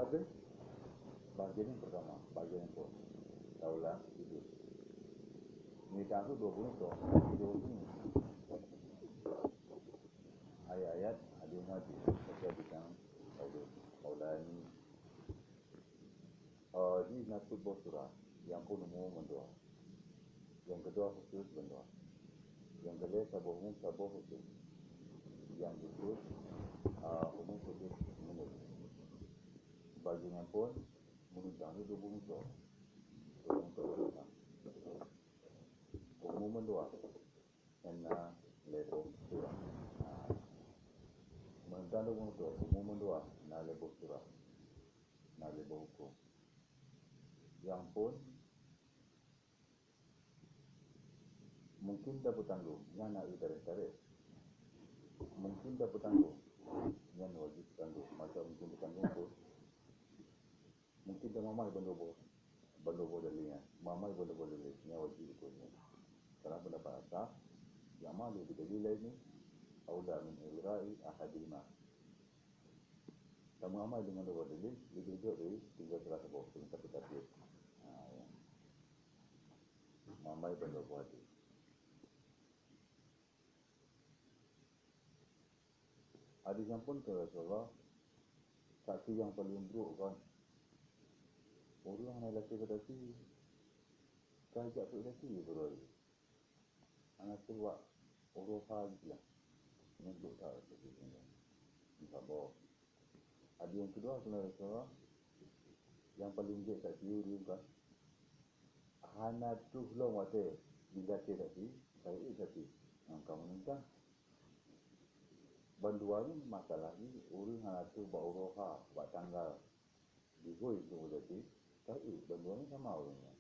habis bagian yang pertama, bagian yang kedua. Taulah hidup. Ini tu 20 tu, hidup ini. Ayat-ayat hadis Nabi terkait dengan taulah ini. Di nasib surah yang pun umum mendoa. Yang kedua khusus mendoa. Yang kedua sabuh khusus. Yang khusus umum khusus mendoa. Bagian pun menunjang itu 20 tu. Umum mendoa. Enna lebo surah. Menunjang 20 tu. Umum mendoa. Na lebo surah. Na lebo hukum. Yang pun mungkin dapat tanggung yang nak ditarik-tarik, mungkin dapat tanggung yang wajib tanggung, macam mungkin bertanggung pun mungkin dah mamai bandobo dalilnya, mamai bandobo dalilnya wajib punya. Karena pendapat asas yang malu kita dalil ini aula min ilra'i ahadima. Kamu amal dengan dua dalil lebih dari 300 bawah kita kata. Mamai bandobo hadis. Hadis yang pun ke Rasulullah, saksi yang paling buruk kan. Orang yang lelaki berdaki, kajak berdaki berlalu. Anak tu buat uruhah lah. Nyebut tak seperti ini. InsyaAllah. Hadis yang kedua, Rasulullah, yang paling buruk saksi dia kan. Hana tu belum ada dilatih saksi, saya saksi. Yang kamu minta. Banduannya masalah ni, orang yang tu buat uruhah, buat tanggal. Dihui tu berarti, kait banduannya sama orangnya.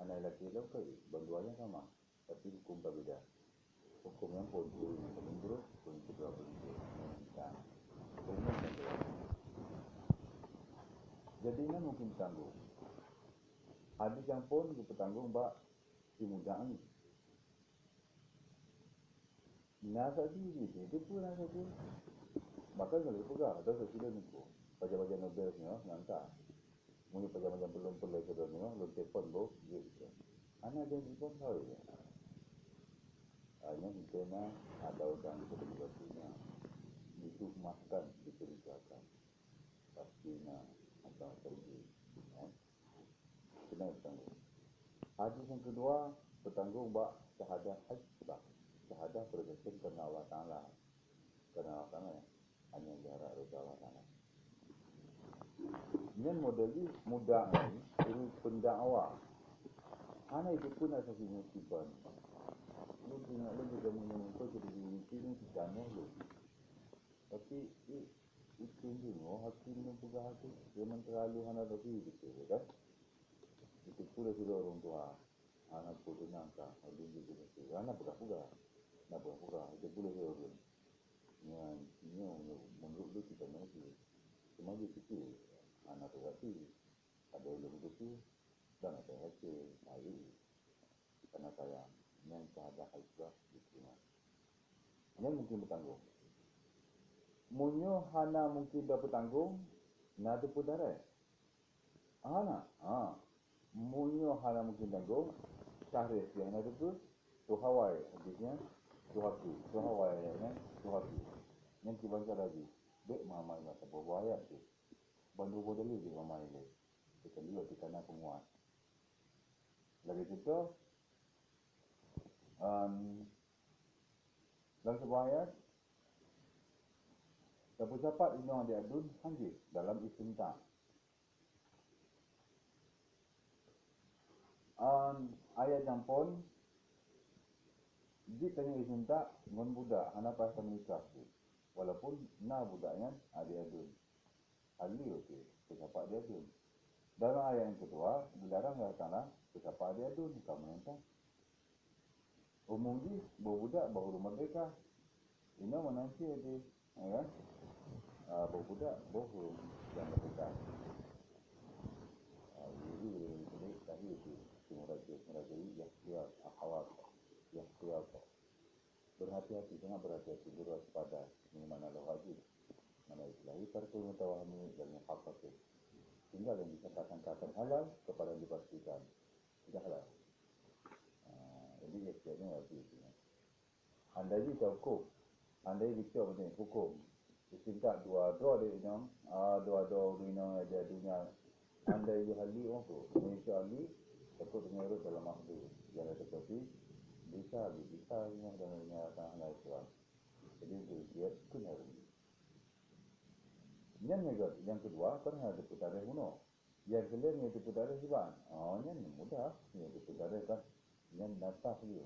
Anak lelaki tu kait banduannya sama, tapi hukum berbeza. Hukum yang pun paling buruk, pun kedua paling buruk. Umum banduan. Jadi ini mungkin tanggung. Hadis yang pun kita tanggung bak si muda ni. Nasa diri dia pun nasa tu. Maka kalau pegang ada sesuatu ni tu. Baca-baca Nobel ni, ngantar. Mungkin macam belum perlu sebenarnya, belum telefon bos, gitu. Anak dia telefon tahu ya. Hanya kita nak ada orang kita berbuatnya, itu makan diceritakan. Pastinya ada terjadi. Kena bertanggung. Hadis yang kedua bertanggung bak syahadah hajjah, syahadah berkesan kerana Allah Taala, kerana Allah Taala hanya jarak reda Allah Taala. Ini model ni mudah ni, ini pendakwa. Anak itu pun ada satu musibah. Lu tengok lu juga menyumpah jadi mimpi ni sejamu lu. Tapi itu tengok hakim yang pegang hati, memang terlalu hana tapi gitu kan. Itu pula sudah orang tua. Anak pun tenangkan, habis itu betul. Anak pegang-pegang, nak pegang-pegang. Itu pula sudah orang. Yang menurut lu kita nanti, cuma dia kecil. Anak terhati, ada yang begitu, dan ada hasil, hari, karena sayang, yang ada hasil, gitu. Yang mungkin bertanggung. Munyo hana mungkin dah bertanggung, nada pudara. Hana, munyo hana mungkin tanggung, syahris yang nada tu, Tuhawai, habisnya, Tuhaku, Tuhawai, Tuhaku. Yang dibaca lagi, dek mamai masa berbuaya tu. Bandu bodali di mamai ni. Kita lihat di kana penguat. Lagi itu, dalam sebuah ayat, dapat indong diadun hanji dalam istinta. Ayat yang pun, di tanya istinta, ngon budak, anak pasal menikah tu. Walaupun na budaknya diadun. Ali okey, siapa dia tu? Dalam ayat yang kedua, dilarang Allah Taala siapa dia tu kamu nanti. Umum ni budak baru merdeka. Ini menanti dia, ya. Budak baru yang merdeka. Jadi tadi itu meraja ikhtiar akhwat ikhtiar. Berhati-hati, jangan berhati-hati berwaspada mana Allah wajib. Mana Islam tarikul mutawahmi dan muhaqqaq. tinggal yang dikatakan halal kepada yang dipastikan tidak halal. Jadi ikhtiarnya lagi itu. Andai kita hukum, andai kita betul hukum. Singkat dua dia yang dua dunia ada dunia. Andai dia hali orang tu, Malaysia hali takut dengan urut dalam makhluk. Yang ada tetapi bisa yang dalam dunia akan halal Islam. Jadi dia kena. Yang kedua kan ada putaran kuno. Yang kelima itu putaran siban. Yang mudah, yang putaran kan yang datang dia.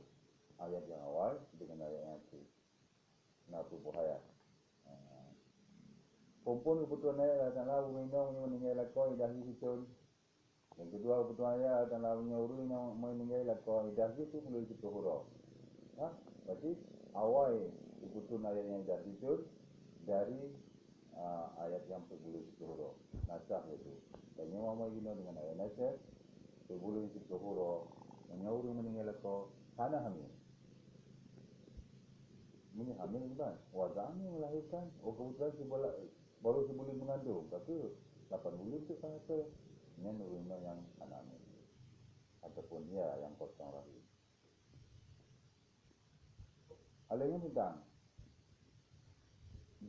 Ayat yang awal dengan ayat yang akhir. Kenapa bahaya? Kumpul kebutuhan ayat dan lalu minum yang meninggal lakon dah hidup. Yang kedua kebutuhan ayat dan lalu nyuruh yang meninggal lakon dah hidup boleh kita huruf. Berarti awal kebutuhan ayat yang dah hidup dari ayat yang boleh kita huruf. Nasah itu. Dan yang mama gino dengan ayat nasah boleh kita huruf. Nyuruh meninggal lakon tanah hamil. Ini hamil bukan? Wazahnya melahirkan. Kebetulan baru sebulan mengandung. Tapi 8 bulan itu kan ada. Ini nuruna yang anak hamil. Ataupun ya yang potong rahim. Alainya tentang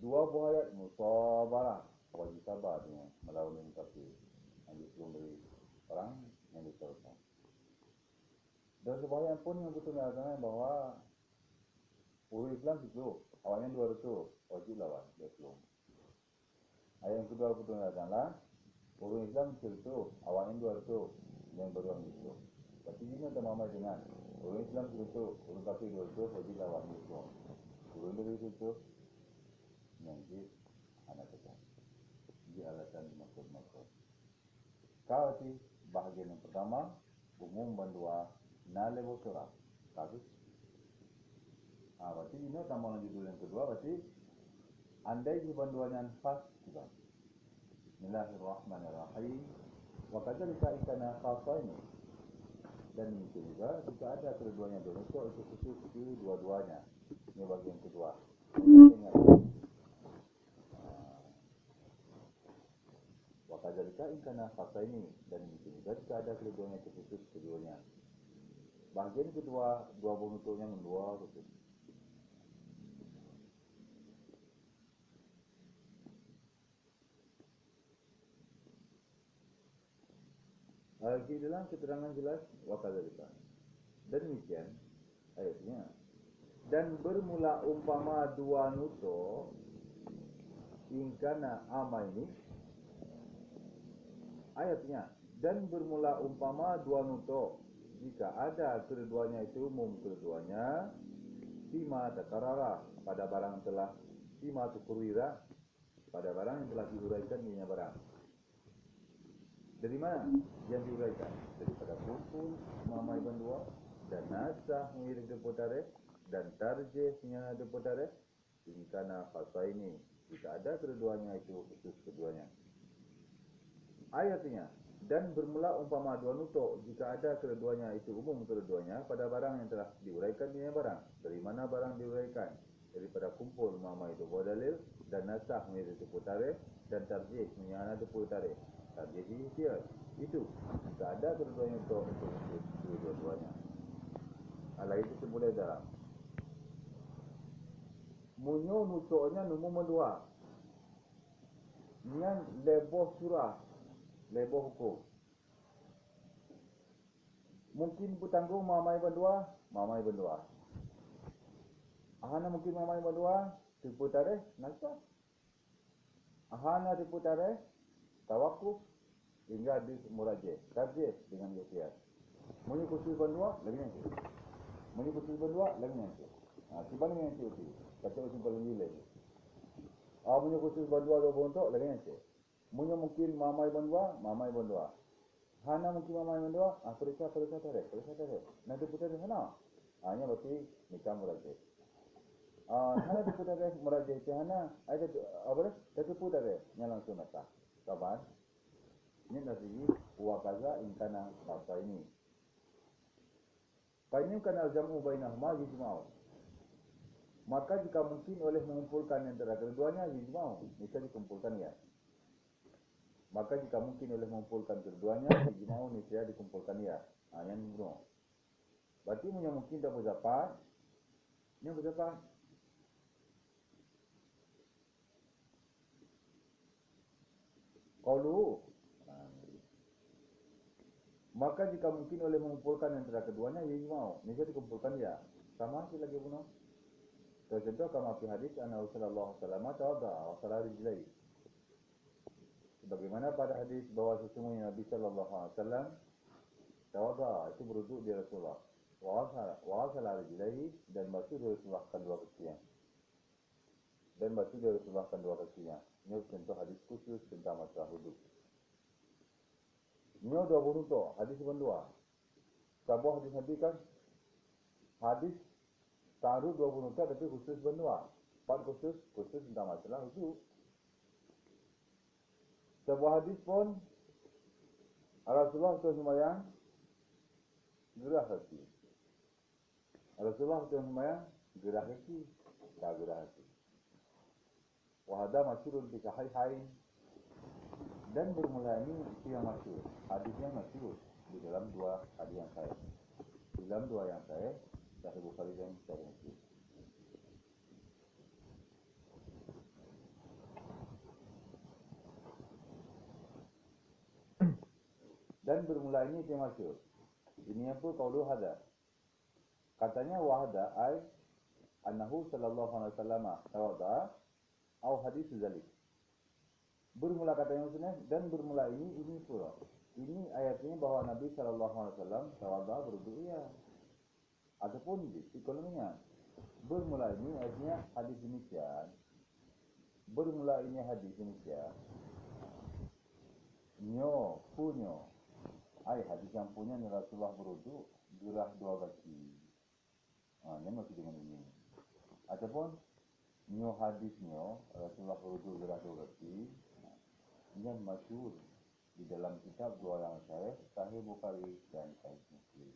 2 buah ayat musabarah. Wajib sabar dengan melawan tapi yang disuruh dari orang yang disuruhkan. Dan sebahagian pun yang betul mengatakan bahawa Urus Islam itu, awalnya 200, wajib lawan, dia belum. Ayat yang kedua betul adalah, urus Islam itu, awalnya 200, yang beruang itu. Tapi ini ada mamai dengan, urus Islam itu, urus kafir 200, wajib lawan itu. Urus dari itu, nanti anak kita. Jadi alasan maksud. Kalau sih, bahagian yang pertama, umum bandua, nalebo surah. Kabis. Berarti ini tambah judul yang kedua, berarti andai dibanduannya khas juga. Bismillahirrahmanirrahim. Wa kadzalika ikana khasaini. Dan itu juga jika ada keduanya dosa itu khusus di dua-duanya. Ini bagian kedua. Ingat. Wa kadzalika ikana khasaini. Dan itu juga jika ada keduanya itu khusus keduanya. Bagian kedua, dua bentuknya mendua khusus. Di dalam keterangan jelas wakadzalika. Demikian ayatnya. Dan bermula umpama dua nuto ingkana amaini. Ayatnya. Dan bermula umpama dua nuto jika ada keduanya itu umum keduanya sima takarara pada barang telah sima tukurira pada barang yang telah diuraikan dirinya barang. Dari mana yang diuraikan? Daripada kumpul mamai bandua dan nasah mengirim deputare dan tarjih yang deputare ingkana fasa ini jika ada keduanya itu khusus keduanya. Ayatnya dan bermula umpama dua nuto jika ada keduanya itu umum keduanya pada barang yang telah diuraikan dirinya barang. Dari mana barang diuraikan? Daripada kumpul mamai dua dalil dan nasah mengirim deputare dan tarjih yang deputare. Jadi dia itu jika ada keduanya itu dua-duanya. Alai itu boleh dalam. Munyo nutoknya nombor dua. Nian leboh surah, leboh hukum. Mungkin putanggung mamai berdua. Ahana mungkin mamai berdua, diputare nasa. Ahana diputare tawakuf hingga di murajih, tarjih dengan ikhtiar. Muni khusus berdua lagi nanti. Muni khusus berdua lagi nanti. Tiba lagi nanti uti. Kata uti paling nilai. Muni khusus berdua dua bentuk lagi nanti. Muni mungkin mamai berdua. Hana mungkin mamai berdua. Periksa tarik. Nanti putar di sana. Hanya berarti nikah murajih. Hana diputar murajih ke hana. Ada apa? Tapi putar nyala langsung nata. Kapan? Ini nasi wakaza ingkana masa ini. Kainnya kan al-jam'u bainahuma yujma'u. Maka jika mungkin oleh mengumpulkan antara keduanya yujma'u, bisa dikumpulkan ya. Maka jika mungkin oleh mengumpulkan keduanya, ijma'u niscaya dikumpulkan ya. Yang benar. Berarti punya mungkin tak berdapat. Ini berdapat. Qaulu. Maka jika mungkin oleh mengumpulkan antara keduanya, ijma'u niscaya dikumpulkan ya. Sama sih lagi benar. Contoh kama fi hadis anna Rasulullah sallallahu alaihi wasallam tawadda wa salla rijlaihi. Sebagaimana pada hadis bahwa sesungguhnya Nabi sallallahu alaihi wasallam tawadda itu berwudu di Rasulullah. Wa salla rijlaihi dan basuh di Rasulullah kedua kakinya. Dan basuh di Rasulullah kedua kakinya. Ini contoh hadis khusus tentang masalah wudu. Ini dua wudu tu, hadis berdua. Sebuah hadis Nabi kan hadis taruh dua wudu tapi khusus berdua. Part khusus tentang masalah wudu. Sebuah hadis pun Rasulullah sembahyang gerah kaki. Rasulullah sembahyang gerah kaki, tak gerah kaki. Wahada masyhurun fi sahihain dan bermula ini itu yang masyhur. Hadisnya masyhur di dalam dua hadis yang sahih. Di dalam dua yang sahih, Sahih Bukhari dan Sahih Muslim. Dan bermula ini itu yang masyhur. Ini apa qaulu hada. Katanya wahada ay annahu sallallahu alaihi wasallam tawadda atau hadis zalik. Bermula katanya maksudnya dan bermula ini pula. Ini ayatnya bahwa Nabi sallallahu alaihi wasallam tawadda berwudu ya. Ataupun di ekonominya. Bermula ini ayatnya hadis demikian. Bermula ini hadis demikian. Punyo. Ay hadis yang punya Rasulullah berwudu gerah dua kaki. Ini masih dengan ini. Ataupun hadisnya Rasulullah berwudu gerah dua kaki. Ini yang masyhur di dalam kitab dua yang sahih, Sahih Bukhari dan Sahih Muslim.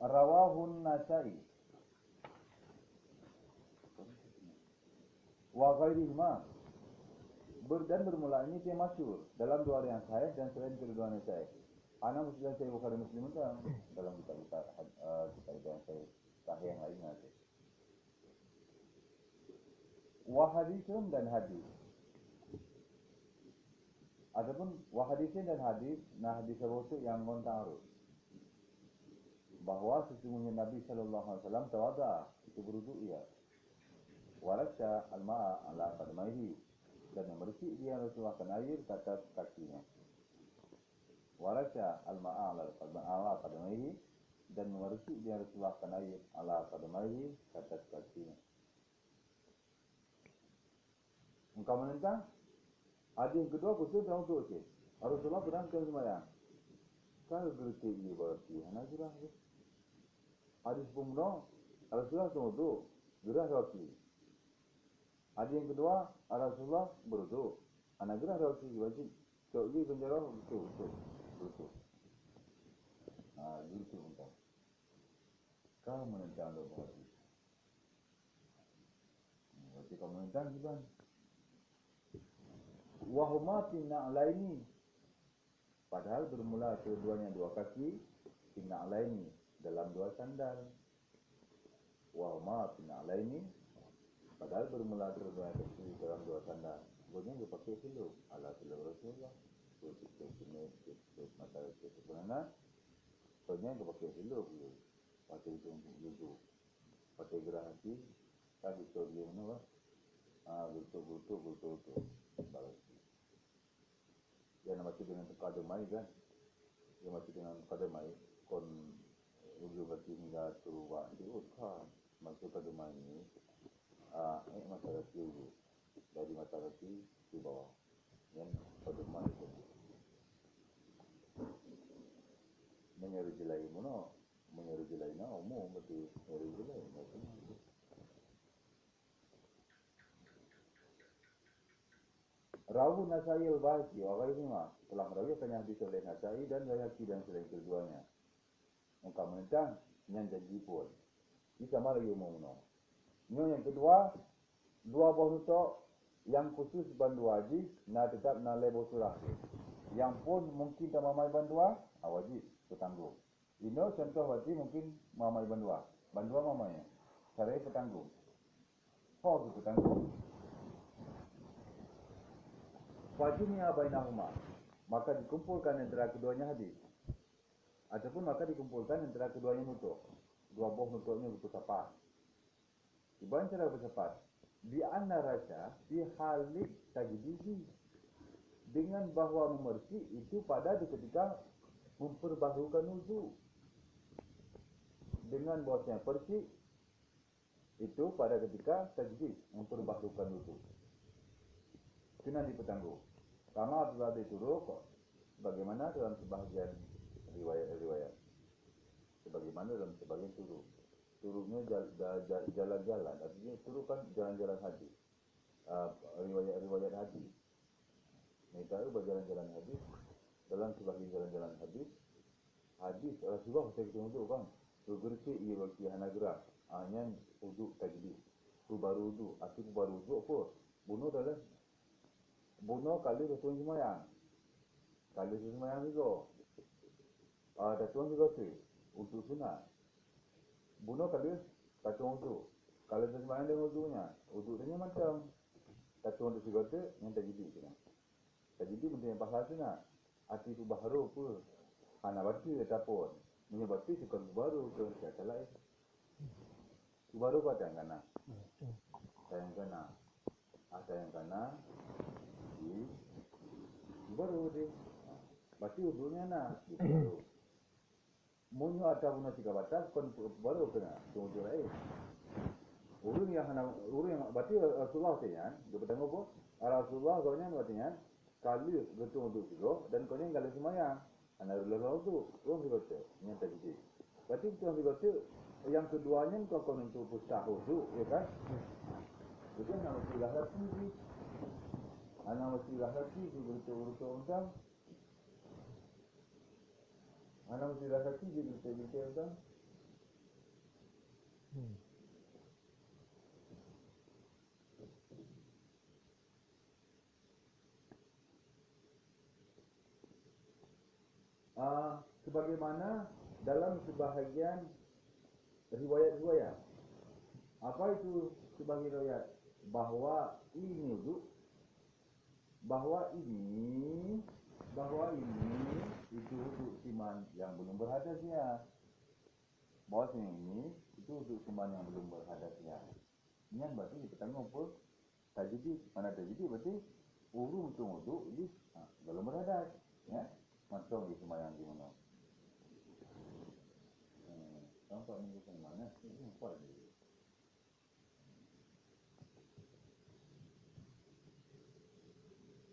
Rawahun Nasa'i wa ghairihima. Dan bermula ini dia masyhur dalam dua yang sahih dan selain kedua yang sahih. Ana muslim Sahih Bukhari Muslim dalam kitab yang sahih yang lain ada. Wa hadisun dan hadis. Adapun wa hadisin dan hadis, nah hadis itu yang mentaruk bahwa sesungguhnya Nabi sallallahu alaihi wasallam tawadda itu berwudu ya. Warasya al-ma'a ala qadmaihi dan membersih dia Rasulullah air ke atas kakinya. Warasya al-ma'a ala qadmaihi dan membersih dia Rasulullah air ala qadmaihi ke atas kakinya. Engkau menentang? Ada yang kedua khusus dalam untuk okey. Rasulullah berangkat sembahyang. Kalau gerti ini berarti anak gerah. Hadis pembunuh Rasulullah berwudu gerah kaki. Ada yang kedua Rasulullah berwudu anak gerah kaki wajib. Cok di penjara betul. Gitu entah. Kau menentang doa hadis. Berarti kau menentang juga. Wahuma finna'laini. Padahal bermula keduanya dua kaki, finna'laini dalam dua sandal. Wahuma finna'laini. Padahal bermula keduanya kaki dalam dua sandal. Kemudian dia pakai silu. Ala silu Rasulullah. Terus mata sebenarnya. Kemudian dia pakai silu. Pakai itu untuk duduk. Pakai gerah hati. Kan betul dia mana. Betul. Balas. Dia masih dengan kademai kan. Dia masih dengan kademai. Kon ujung kaki hingga turun. Dia kan. Masuk kademai ini. Mata kaki dulu. Dari mata kaki ke bawah. Yang kademai itu. Menyerujilai mana? Menyerujilai na umum. Betul. Menyerujilai. Rawu Nasai al-Bahqi wa ghairihima telah merawikan hadis oleh Nasai dan Bayhaqi dan selain keduanya. Engkau menentang yang janji pun. sama lagi umum. Yang kedua, dua buah nutuk yang khusus bandu wajib, tetap lebo surah. Yang pun mungkin tak mamai bandua, wajib bertanggung. Ini contoh wajib mungkin mamai bandua mamanya. Cara bertanggung. Bertanggung. Wajibnya bainahuma, maka dikumpulkan antara keduanya hadis. Ataupun maka dikumpulkan antara keduanya nutuk. Dua buah nutuknya bersepakat. Ibarat cara bersepakat. Di antara rasa di halik tajdidi, dengan bahawa memerci itu pada ketika memperbaharukan wudu. Dengan bahasanya perci itu pada ketika tajdid, memperbaharukan wudu. Kena dipertanggung. Karena telah dituruk bagaimana dalam sebahagian riwayat. Sebagaimana dalam sebagian turuk. Turuknya jalan-jalan, artinya turuk kan jalan-jalan hadis. Riwayat hadis. Mereka berjalan-jalan hadis. Dalam sebagian jalan-jalan hadis Rasulullah saya ketemu tu kan. Bergerti ia bagi hanagra. Hanya wuduk tajdid. Tu baru wuduk. Aku baru wuduk apa? Bunuh kali tuan semayang. Kali semayang juga. Tuan juga tu. Untuk sunat. Bunuh kali tuan wuduk. Kalau semayang dia wuduknya. Wuduknya macam. Tuan tu juga tu yang tajdid. Tajdid untuk yang pasal sunat. Hati tu baharu pun. Hana batu ataupun. Menyebabkan suka baru ke siapa lain. Baru pada yang kena. Sayang kena. Ada yang kena. Baru dia. Berarti wudhunya nak. Baru. Munyo ada guna 3 batas. Kon baru kena. Wudhu lain. Urung yang berarti Rasulullah katanya. Dia bertanggung apa? Rasulullah katanya katanya. Kali betul wudhu juga. Dan kau yang kali semayang. Anak lalu tu, orang berkata, yang tadi. Berarti orang berkata, yang keduanya kau untuk pustah wudhu, ya kan? Jadi anak mesti hati, anak mesti hati, berita-berita undang. Anak mesti hati, berita-berita undang. Sebagaimana dalam sebahagian riwayat-riwayat. Apa itu sebagian riwayat? Bahawa ini itu untuk siman yang belum berhadasnya. Bahawa ini itu untuk siman yang belum berhadasnya. Ini berarti bertanggung pun tajdid. Mana tajdid berarti urung untuk wuduk ini belum berhadas. Ya, macam di semayang di mana. Nampak ni bukan mana? Ini apa dia?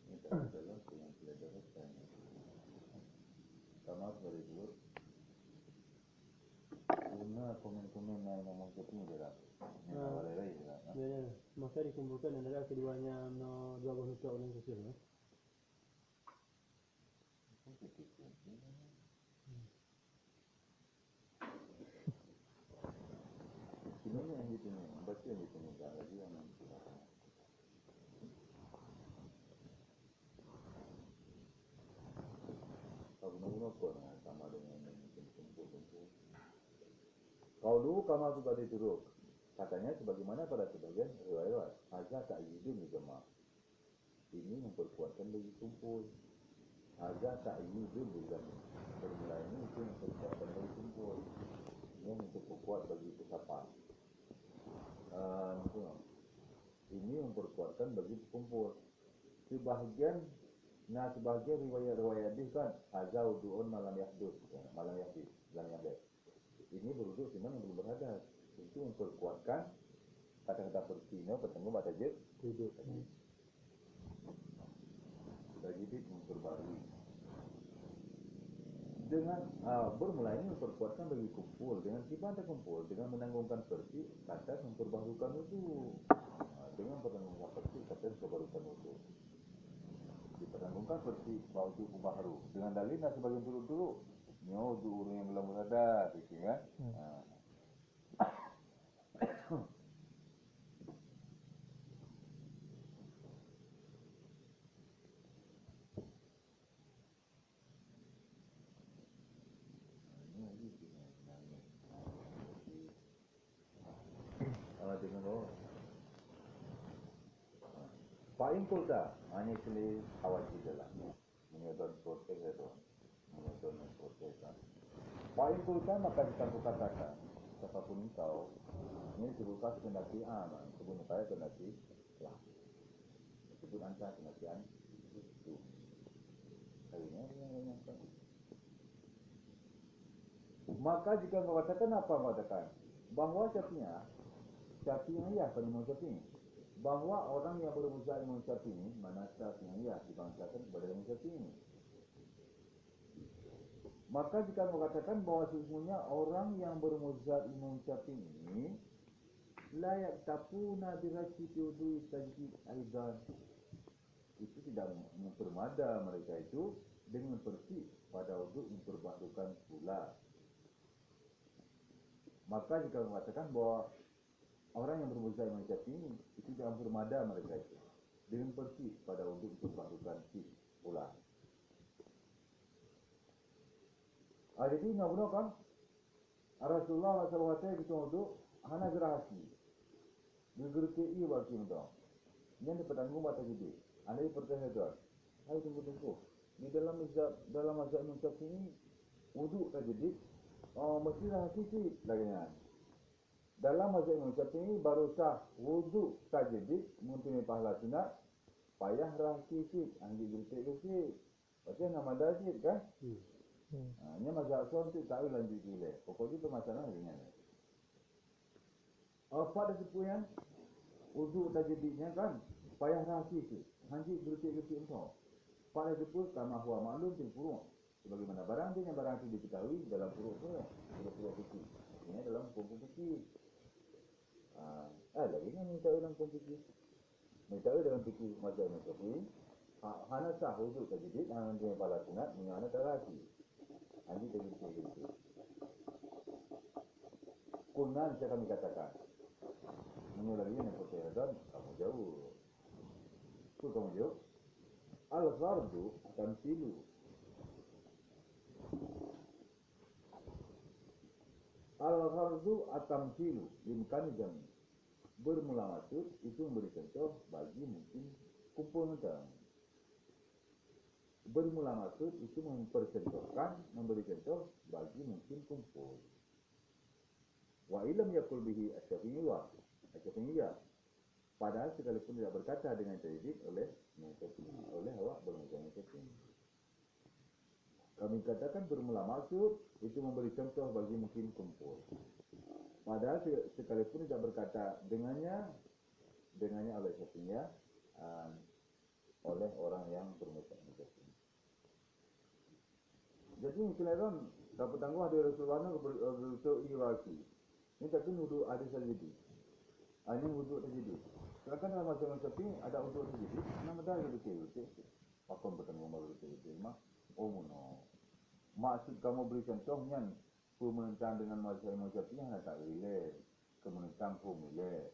Ini tak adalah yang pelajaran. Sama seperti itu. Guna komen-komen yang ngomong ketemu dia lah. Yang awal-awal dia lah. Ya. Maka dikumpulkan antara keduanya dua buah nutuk yang khusus. Ini yang gitu ni, baca yang gitu ni dah lagi yang nanti. Kau guna apa sama dengan kumpul-kumpul. Kau dulu kamar tu tadi turuk. Katanya sebagaimana pada sebagian riwayat, azza ta'yidun jemaah. Ini memperkuatkan bagi kumpul. Azza ta'yidun jemaah. Formula ini itu memperkuatkan bagi kumpul. Ini memperkuat bagi kesapaan. Ini memperkuatkan bagi kumpul. Sebahagian riwayat-riwayat hadis kan azza wudu'un malam yahdus. Ini berwuduk cuma yang belum berhadas. Itu memperkuatkan kata-kata persino bertemu pada jet wuduk tadi. Tajdid memperbarui. Dengan bermula ini memperkuatkan bagi kumpul. Dengan tiba ada kumpul, dengan menanggungkan persi, kata memperbaharukan wudhu. Dengan menanggungkan persi, kata memperbaharukan wudhu. Dipertanggungkan persi wudhu baharu. Dengan dalil sebagian turut-turut. Wudhu orang yang belum berhadas, gitu kan? Ini lagi kalau dengan bawah paling kulta hanya sekali awal kita lah menyodon proses itu menyodon proses kan paling kulta maka kita katakan siapapun engkau ini dibuka sekendaki aman sebelum saya kendaki lah sebut anta kendakian itu kayaknya yang maka jika kau katakan apa katakan bahawa Syafi'iyah ya penuh Syafi'i bahawa orang yang bermuzhab Imam Syafi'i mana Syafi'iyah dibangsakan kepada Imam Syafi'i. Maka jika mengatakan bahawa sesungguhnya orang yang bermuzhab Imam Syafi'i layak tapuna dirasi tuduh tajdid aidan, itu tidak mempermada mereka itu dengan persis pada wuduk memperbantukan pula. Maka jika mengatakan bahawa orang yang bermuzhab Imam Syafi'i itu tidak mempermada mereka itu dengan persis pada wuduk memperbantukan pula. Jadi nak guna kan Rasulullah SAW kita wuduk hana gerahasi gegerti i bagi kita yang dipetanggung batas jadi anda dipertahankan ayo tunggu di dalam mazhab Imam Syafi'i wuduk tak jadi mesti rahasi sikit laginya. Dalam mazhab Imam Syafi'i baru sah wuduk tak jadi mempunyai pahala sunat payah rahasi sikit ambil gegerti sikit macam nama dah sikit kan. Ini mazhab Islam tu tak boleh lanjut gila. Pokoknya permasalahan ringan. Pada sepuan wuduk tajdinya kan payah rahasi tu. Hanji gertik-gertik engkau. Pada sepuan kama huwa maklum fil furu'. Sebagaimana barang dia yang barang itu diketahui dalam furu' tu, furu' fikih. Ini dalam hukum fikih. Lagi kan minta dalam hukum fikih. Minta dalam fikih mazhab Syafi'i. Hana sah wuduk tajdid, hana dia pahala sunat, hana tak rahasi. Ini begitu. Kunnan saya kami katakan. Mengulangi yang pertanyaan kamu jauh. Tu kamu jauh. Al-ghardu tamsilu. Al-ghardu atamsilu limkan jami. Bermula maksud itu memberi contoh bagi mungkin kumpul mentang. Bermula maksud itu mempercontohkan, memberi contoh bagi mungkin kumpul. Wa ilam yakul bihi asy-Syafi'iyah. Padahal sekalipun tidak berkata dengan tajdid oleh awak bermuzhab Syafi'i. Kami katakan bermula maksud itu memberi contoh bagi mungkin kumpul. Padahal sekalipun tidak berkata dengannya oleh Syafi'iyah oleh orang yang bermuzhab Syafi'i. Jadi kelahiran dapat tangguh ada Rasulullah berusaha iraki. Ini tapi wuduk ada sajdi. Ini wuduk tajdi. Sedangkan dalam mazhab Syafi'i ada wuduk tajdi, nama dah betul. Pakon bertangguh betul. Mono. Maksud kamu beri contohnya pemenentang dengan mazhab Syafi'i hanya tak relate. Kemenentang pun relate.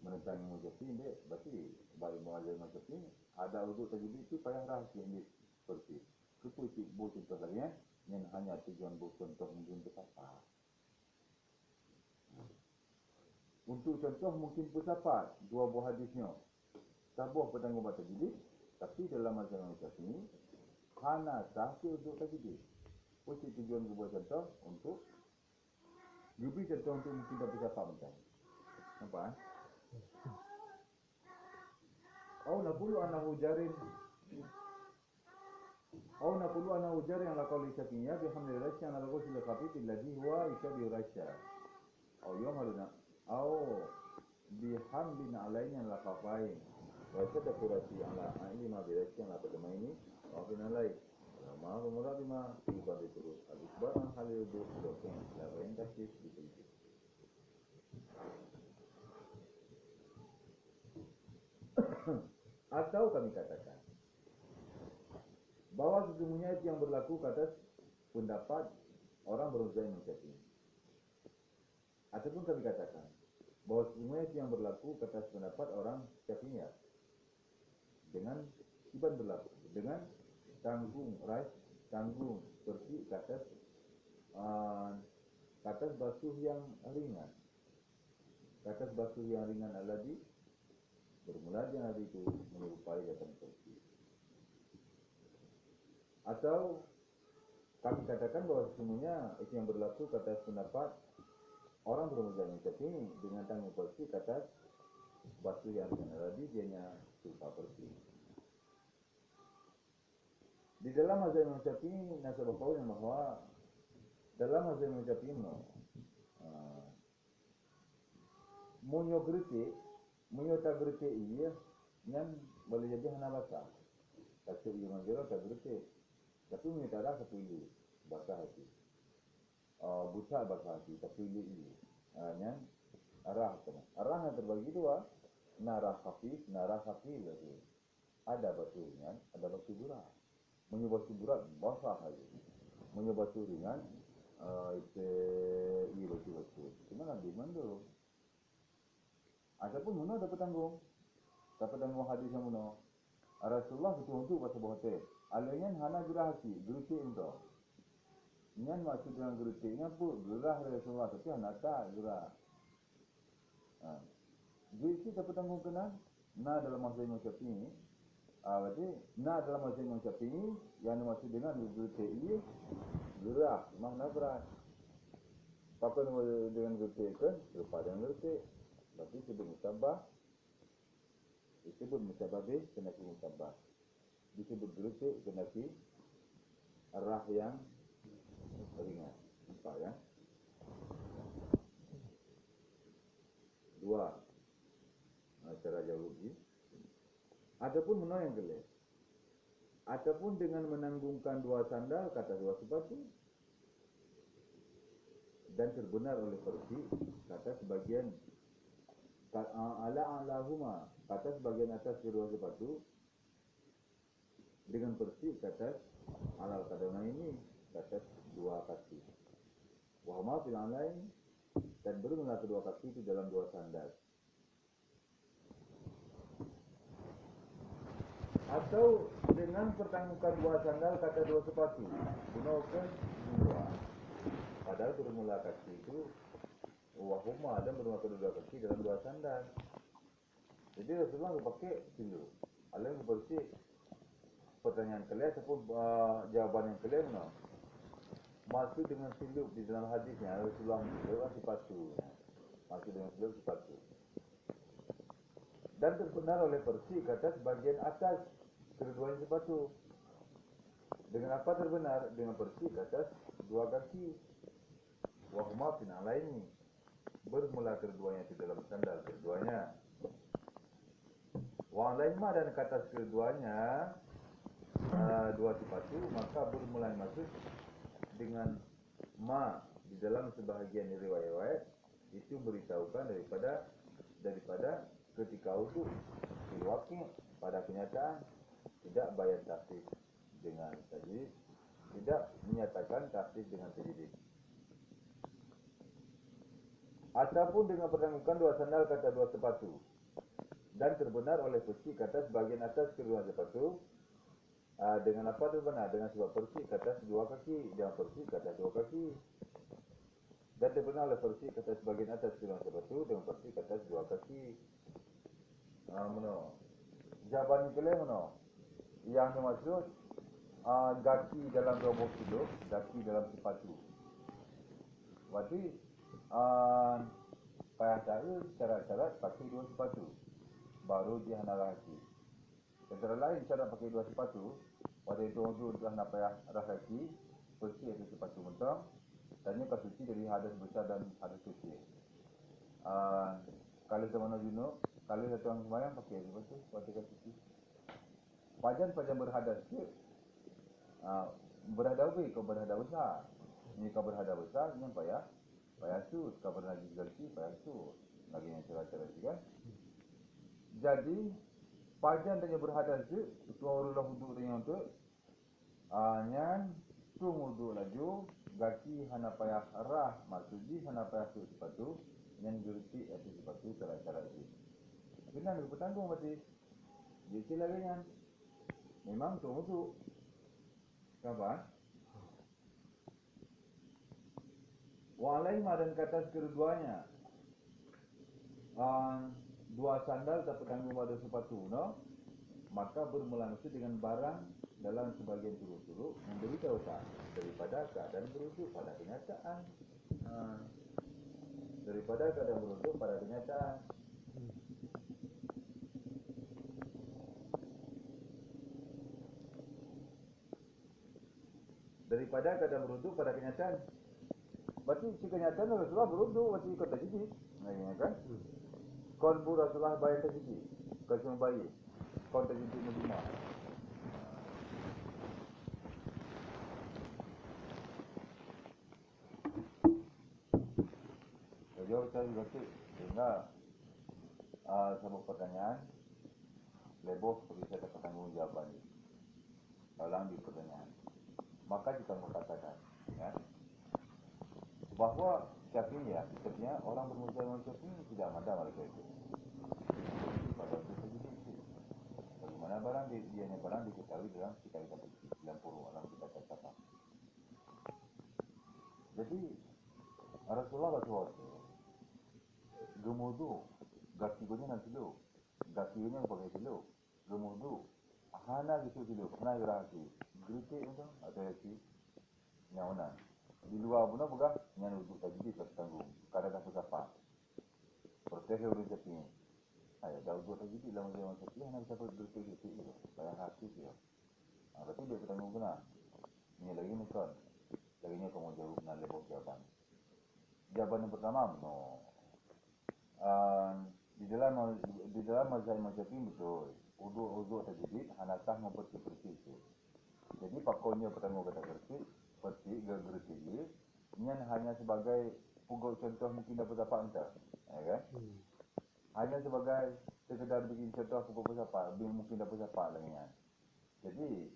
Menentang Imam Syafi'i dia berarti bagi mazhab Syafi'i ada wuduk tajdi itu payah rahsia ini seperti keputik buat contoh lagi yang hanya tujuan buat contoh mungkin pesawat. Untuk contoh mungkin pesawat dua buah hadisnya sabuah petanggung batas jilid tapi dalam mazhab Syafi'i hana sahih untuk tajwid. Putik tujuan buat contoh untuk beri contoh untuk mungkin dapat pesawat macam. Nampak kan? Naqulu annahu jarin yang laqali Syafi'iyah bihamdil rasya ala ghusl khafif alladhi huwa yushbihu rasya. Bihamdin alaina laqafain. Wa tadkurati ala ilma bi rasya la tadmaini wa bin alai. Ma huwa bima ibadi turus al-isbar an halil dokin la bain tashdid bi. Atau kami katakan bahawa sesungguhnya itu yang berlaku ke atas pendapat orang bermuzhab Imam Syafi'i. Ataupun kami katakan Bahwa semuanya itu yang berlaku ke atas pendapat orang Syafi'iyah. Dengan iban berlaku. Dengan tanggung pergi ke atas basuh yang ringan. Ke atas basuh yang ringan alladhi bermula dengan hari itu menyerupai datang pergi. Atau kami katakan bahwa sesungguhnya itu yang berlaku ke atas pendapat orang bermazhab Syafi'i dengan tanggung pergi ke atas basuh yang ringan alladhi dianya suka pergi. Di dalam mazhab Imam Syafi'i nasabah kaulnya bahwa dalam mazhab Imam Syafi'i munyo ta gerite iya yang boleh jadi hana basah. Kata Imam Jero ta gerite. Tapi munyo ta ada sepuluh basah hati. Busa basah hati sepuluh ini. Yang arah sama. Arah yang terbagi dua. Narah khafif lagi. Ada batu ringan, ada batu berat. Munyo batu berat basah aja. Munyo batu ringan itu batu. Cuma Nabi mandul. Ataupun mana dapat tanggung hadis yang mana Rasulullah betul-betul bahasa bohate alainya hana gerah hati geruti ento nyan maksud dengan gerutinya pun gerah Rasulullah tapi hana tak gerah geruti dapat tanggung kena dalam masa Imam Syafi'i berarti dalam masa Imam Syafi'i yang maksud dengan geruti ini gerah makna berat apa dengan geruti kan lupa dengan geruti. Berarti disebut musabah kena fi musabah. Disebut gerutik kena fi arah yang ringan. Nampak ya? Dua cara jauh lagi. Adapun mana yang gelap? Ataupun dengan menanggungkan dua sandal kata dua sepatu dan terbenar oleh versi kata sebagian alahuma kata sebagian atas kedua sepatu dengan persi kata alal kadana ini kata dua kaki wahma fil alain dan bermula kedua kaki itu dalam dua sandal atau dengan pertanggungan dua sandal kata dua sepatu gunakan dua padahal bermula kaki itu wahuma dan bermula kedua kaki dalam dua sandal. Jadi Rasulullah pakai silu. Alam bersih pertanyaan kalian ataupun jawaban yang kalian masuk dengan silu di dalam hadisnya Rasulullah lewat sepatu. Masuk dengan silu sepatu. Dan terbenar oleh versi kata sebagian atas kedua sepatu. Dengan apa terbenar? Dengan versi kata dua kaki. Wahuma fil alaini bermula keduanya itu dalam sandal keduanya. Wa alaihima dan kata keduanya dua sepatu maka bermula maksud dengan ma di dalam sebahagian riwayat itu beritahukan daripada ketika itu filwaqi pada kenyataan tidak bayar takhsis dengan tajdid tidak menyatakan takhsis dengan tajdid. Ataupun dengan pertanggungan dua sandal kata dua sepatu dan terbenar oleh persi kata sebagian atas kedua sepatu dengan apa terbenar? Dengan sebab persi kata dua kaki dengan persi kata dua kaki dan terbenar oleh persi kata sebagian atas kedua sepatu dengan persi kata dua kaki jawaban kalian yang dimaksud gaki dalam robot itu gaki dalam sepatu berarti payah saya syarat-syarat pakai dua sepatu baru dia hendak kaki. Antara lain syarat pakai dua sepatu pada itu dah nak payah kaki bersih itu sepatu mentang dan ia suci dari hadas besar dan hadas kecil. Kalau sama junub kalau satu orang sembahyang pakai sepatu pakai suci. Pajan berhadas ke berhadas ke berhadas besar. Ini kau berhadas besar yang payah sud, kabar lagi ganti payah sud. Lagi yang cara-cara juga. Jadi pajan dengan berhadas itu tuarullah hudud dengan tu nyan tu wudu laju gaki hana payah rah maksudi hana payah sud sepatu yang gerti atau sepatu cara-cara itu. Kena lu bertanggung berarti. Jadi lagi kan. Memang tu kapan? Walaima dan kata keduanya. Dua sandal tak bertanggung pada sepatu, no? Maka bermula mesti dengan barang dalam sebagian turut-turut memberitahu tak daripada keadaan berujuk pada kenyataan. Daripada keadaan berujuk pada kenyataan. Daripada keadaan berujuk pada kenyataan. Berarti si kenyataan Rasulullah berujuk, berarti ikut terjadi. Nah, kan? Kau pun Rasulullah bayar terjadi. Kau cuma bayar. Kau terjadi menerima. Jawab saya juga tu. Sehingga sebuah pertanyaan lebih seperti saya dapat tanggung jawaban dalam di pertanyaan. Maka kita mengatakan ya, bahawa Syafi'iyah, setiapnya orang bermujahid Syafi'i tidak ada mereka itu. Pada itu terjadi itu. Bagaimana barang dia barang diketahui dalam kitab-kitab 90 alam kita kata. Jadi Rasulullah waktu gemudu gakigonya nanti dulu, gakigonya pakai dulu, gemudu hana gitu dulu, kena gerasi, gerite itu atau yaki nyauna. Di luar pun apa yang untuk tadi tertanggung, kadang apa protes udah jadi. Ayo jauh dua tadi dalam zaman sekian hana bisa bergerite gitu, bayang hati dia. Berarti dia bertanggung kena. Ini lagi nikah, lagi ni kamu jawab nak lebih jawaban. Jawaban yang pertama, no. Di dalam mazhab Syafi'i betul. Wudu terjadi hanya sah mempersi itu. Jadi pakonya pertama kata persi gerti ini hanya sebagai pugau contoh mungkin dapat apa entah, ya kan? Hanya sebagai sekedar bikin contoh pugau apa, mungkin dapat apa lagi. Jadi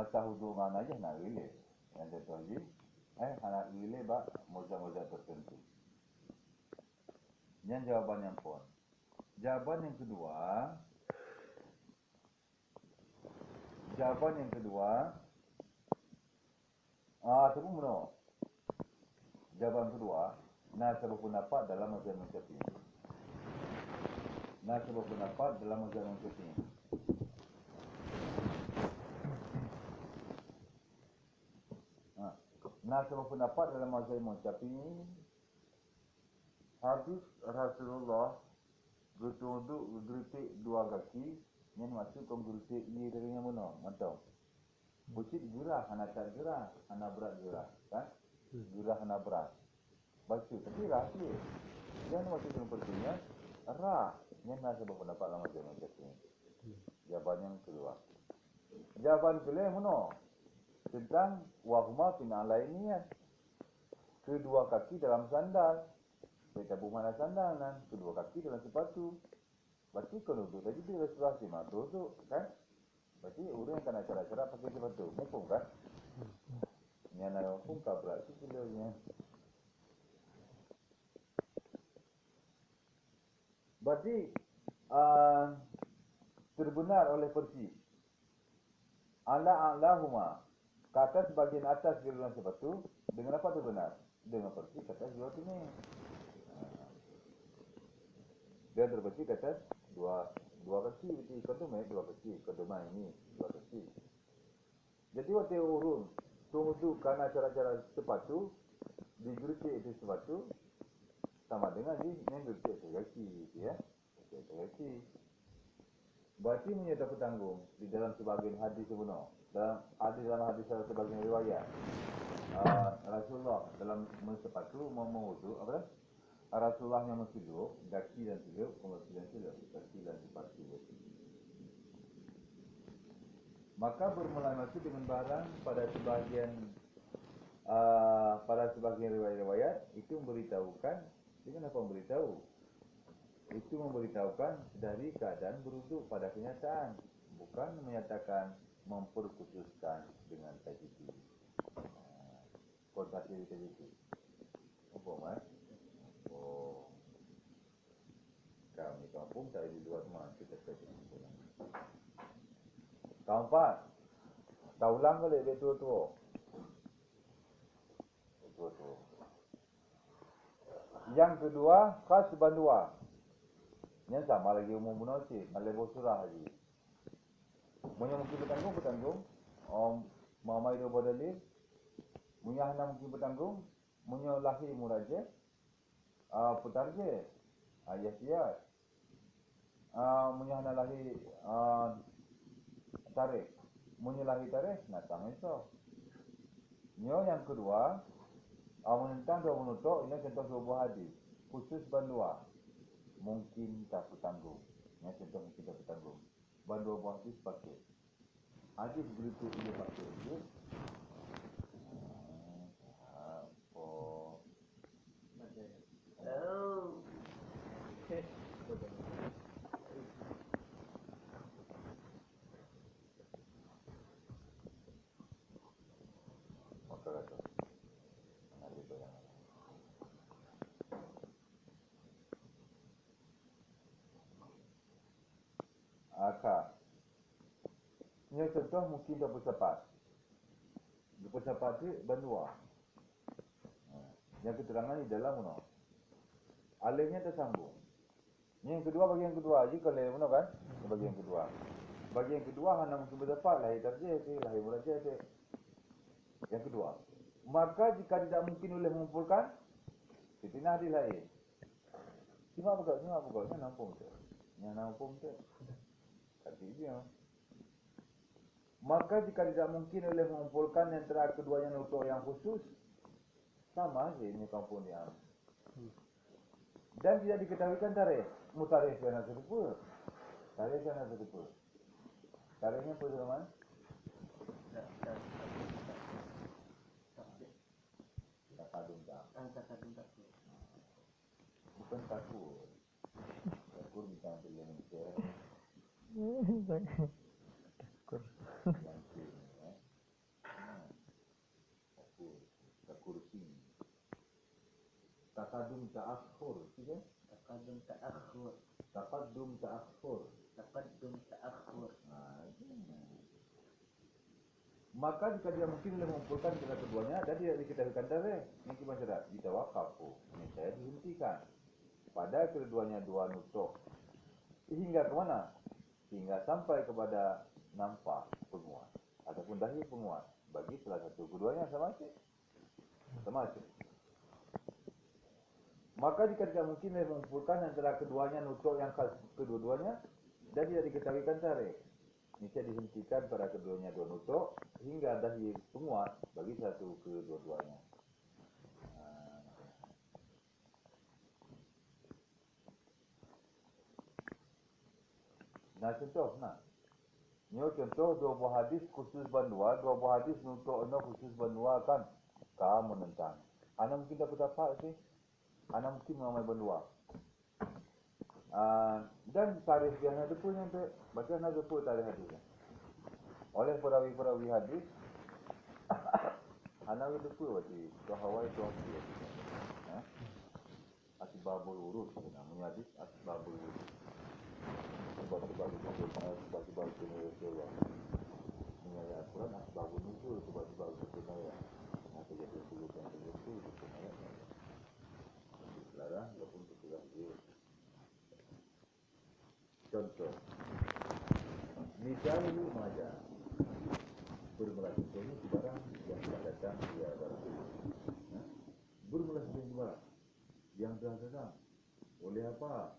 sah wudu mana aja nak relay. Yang contoh lagi, anak relay bak moza-moza tertentu. Yang jawaban yang pun. Jawaban yang kedua, itu pun benar. Jawaban kedua, sebuah pendapat dalam mazhab Syafi'i. Sebuah pendapat dalam mazhab Syafi'i. Sebuah pendapat dalam mazhab Syafi'i. Hadis Rasulullah bertunduk bergeritik dua kaki, yang maksud kau bergeritik ia dari yang mana? Mantap. Bucit gerah, anak tak gerah, anak berat gerah, kan? Gerah anak berat. Baca, tapi rahsia. Yang maksud sepertinya rah. Yang nak sebab pendapat lama zaman Syafi'i. Jawaban yang kedua. Jawaban kedua yang mana? Tentang wahuma finalainian. Kedua kaki dalam sandal. Kita mana sandal kan? Kedua kaki dalam sepatu. Berarti kalau duduk tadi dia Rasulullah sih duduk kan? Berarti orang yang kena cara-cara pakai sepatu. Mungkin kan? Yang nak pun kabrak itu kilaunya. Berarti terbenar oleh Persi. A'lahuma. Kata sebagian atas di dalam sepatu. Dengan apa terbenar? Dengan Persi kata dua ini. Dia terbersih kata dua kaki, berarti kondomen dua kaki, kondoman ini dua kaki. Jadi waktu urun tunggu karena cara-cara sepatu digeritik itu sepatu sama dengan yang geritik itu kaki, ya, kaki. Berarti menyatakan tanggung di dalam sebagian hadis sebenar, dalam hadis sebagian riwayat. Rasulullah dalam sepatu mau wudu apa? Rasulullah yang masuk kaki dan tiga, kemudian kaki dan sepatu. Maka bermula masuk dengan barang pada sebagian riwayat itu memberitahukan dengan apa memberitahu? Itu memberitahukan dari keadaan beruduk pada kenyataan, bukan menyatakan memperkhususkan dengan tajdid. Kontak tajdid. Apa mas? kampung, cari di luar rumah. Kita cari. Keempat, taulang boleh betul-betul. Betul-betul. Yang kedua, khas bandua. Yang sama lagi umum munasib, malai surah lagi. Munya mungkin bertanggung. Mamai do bodalil. Munya hana mungkin bertanggung. Munya lahir muraja. Putarje. Ayat-ayat. Munya hana lahir tarikh. Munya lahir tarikh, natang esok. Nyo yang kedua, menentang dua menutuk, ini contoh dua buah hadis. Khusus bandua. Mungkin tak bertanggung. Yang contoh mungkin tak bertanggung. Bandua buah hadis pakai. Hadis begitu dia pakai itu. Maka kata. Nanti bayang. Akak. Ini contoh mungkin dah bersepat. Bersepat itu bandua. Yang keterangan di dalam mana? Alihnya tersambung. Ini yang kedua, bagian kedua. Jika lahir mana kan? Bagian kedua. Bagian kedua, hanya mungkin bersepat. Lahir tarjih, lahir murajah. Yang kedua. Maka jika tidak mungkin boleh mengumpulkan, fitinah hadis lain. Cuma apa kau? Ini nampung tu. Yang nampung tu. Kata dia. Maka jika tidak mungkin oleh mengumpulkan antara keduanya nutuk yang khusus, sama saja ini kampung dia. Dan tidak diketahuikan tarikh. Mutarikh kerana serupa. Tarikh kerana serupa. Tarikhnya apa teman? Takadum tak. Bukan takur. Takur bukan ambil Indonesia. Takur. Yang sini. Takur sini. Takadum ta'akhur. Tidak? Taqaddum ta'akhur. Taqaddum ta'akhur. Taqaddum ta'akhur. Maka jika dia mungkin boleh mengumpulkan keduanya dan tidak diketahuikan tarikh, ini gimana syarat? Ditawakafu. Ini saya dihentikan pada keduanya dua nutuk. Hingga ke mana? Hingga sampai kepada nampak penguat ataupun dahil penguat bagi salah satu keduanya sama saja. Sama saja. Maka jika tidak mungkin boleh mengumpulkan antara keduanya nutuk yang khas kedua-duanya dan tidak diketahuikan tarikh, niscaya dihentikan pada keduanya dua nutuk hingga dahil penguat bagi satu kedua-duanya. Nah contoh, Ini contoh dua buah hadis khusus bandua, dua buah hadis nutuk khusus bandua kan. Kamu menentang. Ana mungkin dapat apa sih? Ana mungkin mengamai bandua. Dan tarikh yang ada pun yang baca ada pun tarikh hadisnya. Oleh perawi-perawi hadis, ana itu pun wajib. Bahawai itu wajib. Asbabul urus namanya hadis asbabul urus. Sebab-sebab mengenai Al-Quran, asbabun nuzul, sebab-sebab ayat. Terjadi sulukan terjadi hukum ayatnya. Dilarang walaupun tersudah dia. Contoh, misalnya maja bermula contohnya di barang yang telah datang dia barang. Bermula contohnya barang yang telah datang. Oleh apa?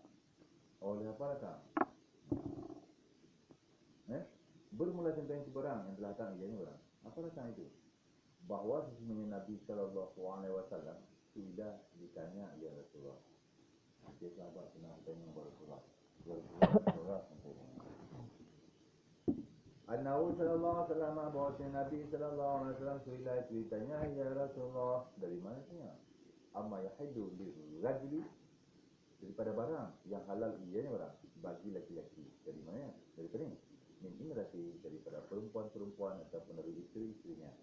Oleh apa datang? Bermula contohnya itu barang yang telah datang ianya barang. Apa datang itu? Bahawa sesungguhnya Nabi SAW sudah ditanya ya Rasulullah. Dia sahabat pernah tanya Rasulullah. Rasulullah An-Nawi sallallahu alaihi wasallam bahawa Nabi sallallahu alaihi wasallam sudah ditanya ya Rasulullah, dari mana tanya? Amma yahidu lirajuli, daripada barang yang halal ianya barang bagi laki-laki. Dari mana? Daripada ini. Min imrati, daripada perempuan-perempuan ataupun dari isteri-isterinya.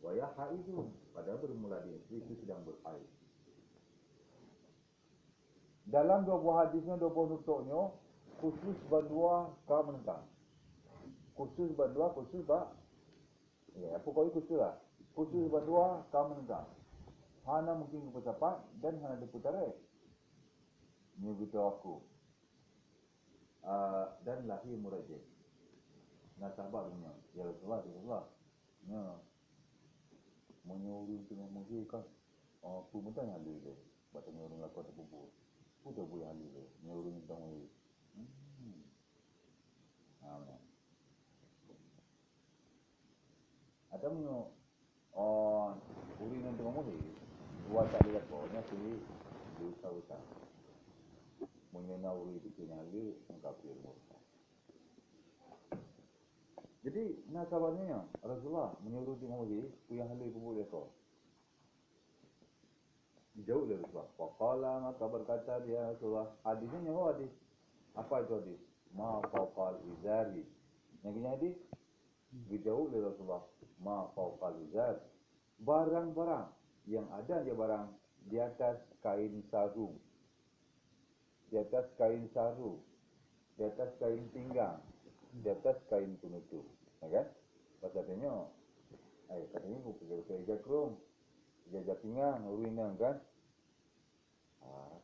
Wa yahaidu, pada bermula dia isteri itu sedang berhaid. dalam dua buah hadisnya, dua buah nutuknya, khusus berdua kau menentang. Khusus berdua, khusus ba, ya pokoknya khusus lah. Khusus berdua kau menentang. Hana mungkin kepecapat dan hana diputarai. Ini beritahu aku. Dan lahir murajih. Nah sahabat dunia. Ya Rasulullah. Ya. Menyuruh dengan mungkin kan. Aku minta yang halil dia. Baca nyuruh lakukan terpubur. Aku tak boleh halil dia. Nyuruh tentang mungkin. Ada punya uri nanti ngomong ni buat tak lihat pokoknya sih dosa-dosa mengenai uri itu punya halil mengkafir. Jadi nasabannya Rasulullah menyuruh di ngomong ni punya halil pun boleh kau jauh dari Rasulullah. Faqala maka berkata dia Rasulullah, hadisnya nyawa hadis apa itu hadis? Ma faqal izari. Yang ini hadis dijauh dari Rasulullah. Ma faqal izar, barang-barang yang ada dia barang di atas kain sarung, di atas kain sarung, di atas kain pinggang, di atas kain penutup, kan? Maksudnya, katanya aku pakai ijaz kerung, ijaz pinggang, ruinang kan?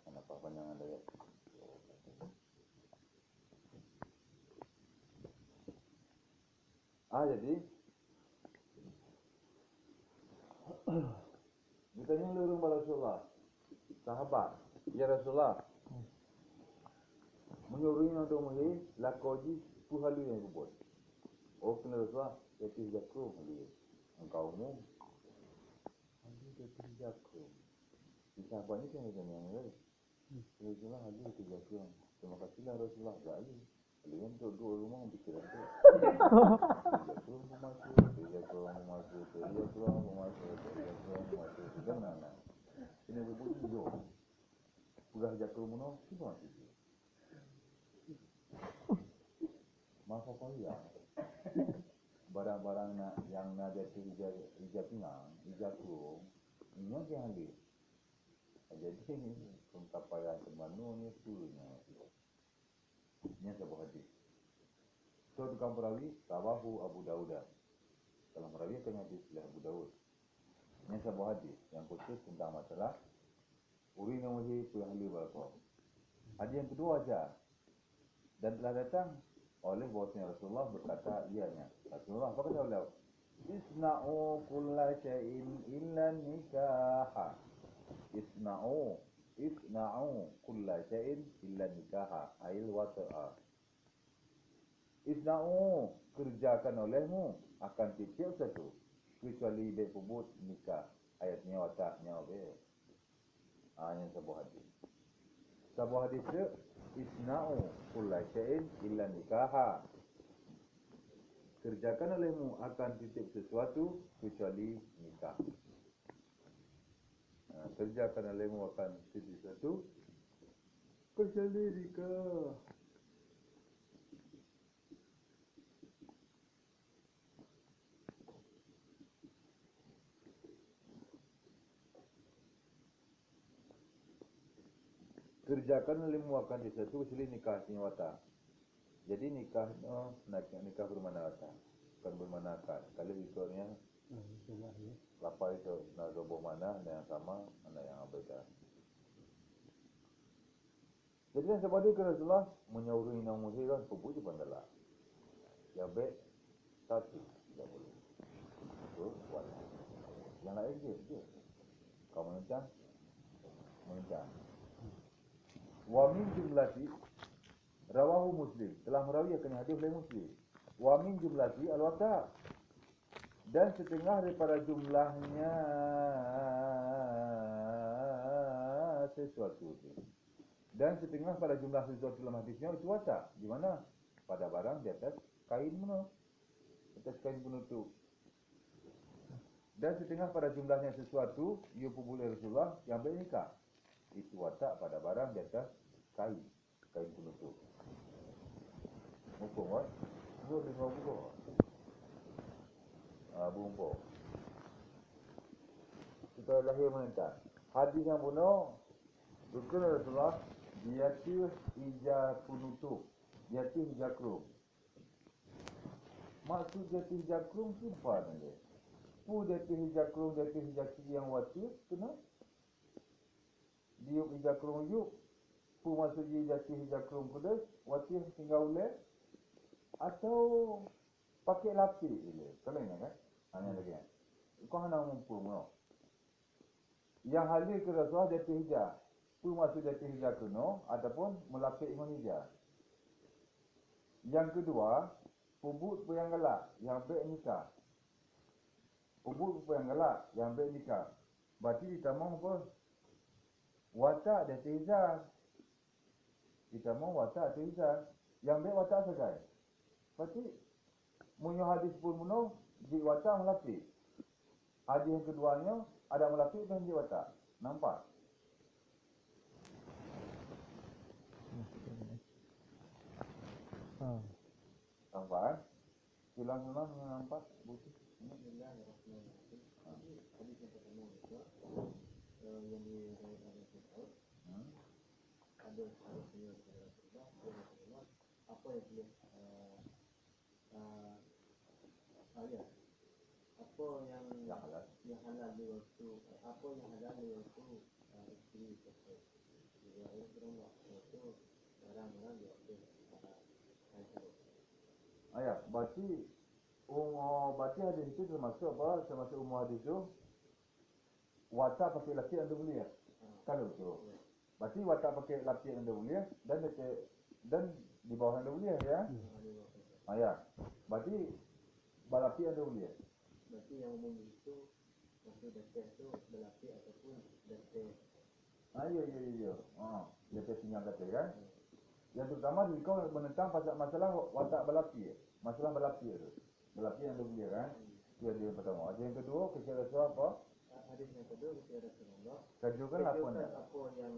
Kenapa panjangan dia? Jadi ditanya lurung pada Rasulullah, sahabat, ya Rasulullah, menyuruh untuk menghil lakoji puhalu yang kubut. Kena Rasulullah, itu jakrum halu. Engkau mu, halu itu jakrum. Di sahabat ni kan yang lain. Rasulullah halu itu jakrum. Terima kasihlah Rasulullah, tak halu. Halu yang dua rumah pikiran tu. Jakrum masuk. Jangan. Ini kubut hijau. Pugah jakrum mana? Kita masih. Maaf apa ya? Barang-barang yang nak jadi ijaz pinggang, ijaz kerung, ini yang hadir. Jadi pencapaian kemana ni turunnya. Ini sebuah hadis. So tukang perawi, rawahu Abu Dawud. Dalam perawi akan hadis oleh Abu Dawud. Ini sebuah hadis yang khusus tentang masalah uri namuhi puhali barakah. Hadis yang kedua aja. Dan telah datang oleh bahwasanya Rasulullah berkata ianya. Rasulullah apa kata beliau? Isna'u kulla syai'in illa nikaha. Isna'u kulla syai'in illa nikaha. Ail wata'a. Isna'u, kerjakan olehmu akan setiap satu kecuali baik pebut nikah. Ayatnya wataknya obeh. Yang sebuah hadis. Sebuah hadis itu isna'u kulla syai'in illa nikaha. Kerjakan olehmu akan titip sesuatu kecuali nikah. Kerjakan olehmu akan titip sesuatu kecuali nikah. Kerjakan olehmu akan titip sesuatu kecuali nikah nyawata. Jadi nikah nikah bermana kata, bukan bermana akad. Kalau ikutnya lapar itu nak doboh mana, ada yang sama, ada yang berbeza. Jadi yang sebab itu Rasulullah menyuruh nama kan kubu je bandala. Ya baik satu tidak boleh. Itu buat. Yang lain dia. Kau mencang. Wa min jumlati rawahu Muslim, telah merawikan hadis oleh Muslim. Wa min jumlati al-wata', dan setengah daripada jumlahnya sesuatu itu. Dan setengah pada jumlah sesuatu dalam hadisnya itu wata'. Di mana? Pada barang di atas kain mana? Atas kain penutup. Dan setengah pada jumlahnya sesuatu ia boleh Rasulullah yang bernikah. Itu wata' pada barang di atas kain penutup. Hukum kan? Itu dengan hukum. Bumbu. Kita lahir menentang. Hadis yang bunuh, dukun Rasulullah Yatih ija penutup. Yatih jakrum. Maksud yatih jakrum simpan aja. Pu yatih jakrum, yatih jaki yang watih, kena. Diuk jakrum yuk. Pu maksud yatih jakrum pedas, watih tinggal ulek. Atau pakai lapis je. Kalau ingat kan? Hanya lagi kan. Kau hanya mumpung no. Yang hadir ke Rasulullah jatuh hijab. Pu maksud jatuh hijab kuno ataupun melapik iman hijab. Yang kedua, pubut yang gelap yang baik nikah. Pubut yang gelap yang baik nikah. Berarti ditambah apa? Watak jatuh hijab. Ditambah watak jatuh hijab. Yang baik watak sagai. Berarti munyo hadis pun muno di watak melapik. Hadis yang keduanya ada melapik dan di watak. Nampak? Nampak kan? Silang-silang nampak butuh. Bismillahirrahmanirrahim. Hadis yang pertama itu yang diriwayatkan oleh Firdaus. Ada sahabat beliau kepada Rasulullah, ya Rasulullah, apa yang boleh ya, apa yang halal di waktu apa yang halal di waktu istri tersebut. Juga ya Rasulullah, itu barang-barang di waktu haid. Ayah, berarti hadis itu termasuk apa? Termasuk umum hadis itu watak pakai lapis anda boleh ya? Kalau tu. Berarti watak pakai lapis anda boleh dan di bawah anda boleh ya? Ayah, berarti berlapis anda boleh. Berarti yang umum itu maksud datar itu berlapis ataupun datar. Ya. Datar tinggal kata kan? Yang terutama di kau menentang masalah watak berlapis. Masalah berlapis tu. Berlapis anda boleh kan? Itu yang pertama. Yang kedua, kepada Rasulullah apa? Hadis yang kedua kepada Rasulullah. Kajukan apa anda? Apa yang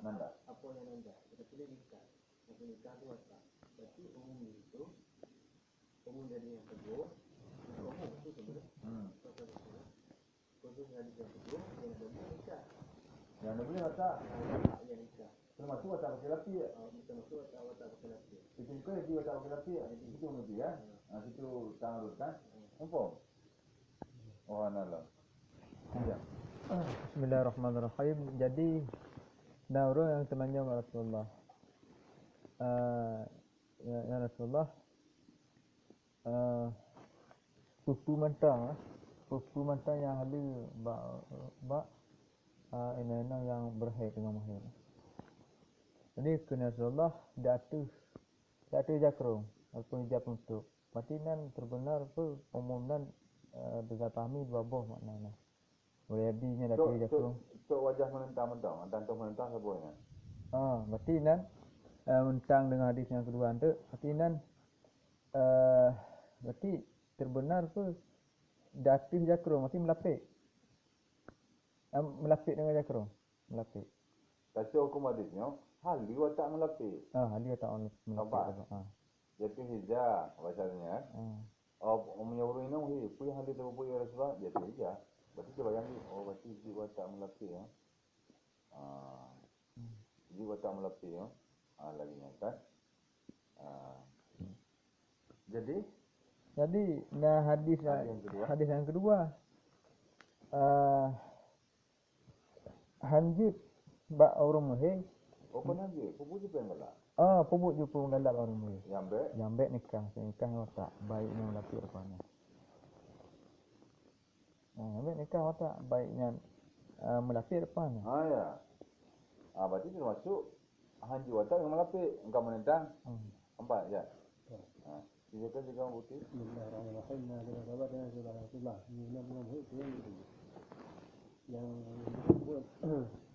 nanda. Apa yang nanda. Kita pilih nikah. Maksud nikah itu watak. Berarti umum itu umum dari yang kedua. Umum itu sebenarnya. Khusus hadis yang kedua yang ada nikah. Yang anda boleh watak. Yang nikah. Termasuk watak pakai lapis. Termasuk watak pakai lapis. Itu kau yang watak pakai lapis. Itu mengerti ya? Situ tangan urut kan? Nampak? Oh, analah. Ya. Bismillahirrahmanirrahim. Jadi Nauro yang temannya Rasulullah. Ya Rasulullah. Pupu mentang yang ada ini yang berhaid dengan mahir. Jadi kena Rasulullah jatuh jakrum ataupun hijab untuk. Berarti nan terbenar apa umum nan dengan pahami dua buah maknanya. Boleh jadinya jatuh jakrum. So wajah menentang-mentang, tantu menentang sebuahnya. Berarti nan mentang dengan hadis yang kedua tu, berarti nan berarti terbenar apa jatuh jakrum, berarti melapik. Melapik dengan jakrum, melapik. Tapi hukum hadisnya, hali watak melapis. Dia tak on melapik. Jatuh hijab bahasanya. Menyuruh ini, punya hadis terbuka ya Rasulullah, jatuh hijab. Berarti kita bayang ni, berarti di watak melapis ya. Di watak melapis ya. Lagi kan. Jadi nah hadis yang kedua hanjib bak orang muhim. apa nanti? Pupuk je pengen lah. Pupuk je pun galak orang muhim. Yang baik nikah watak baiknya melapis rupanya. Baik nikah watak baiknya melapis rupanya. Ya. Berarti termasuk hanjib watak yang melapis. Engkau menentang. Nampak ya? Silakan juga putih. Bismillahirrahmanirrahim. Nah, kita sahabat dengan Rasulullah. Ini belum itu yang disebut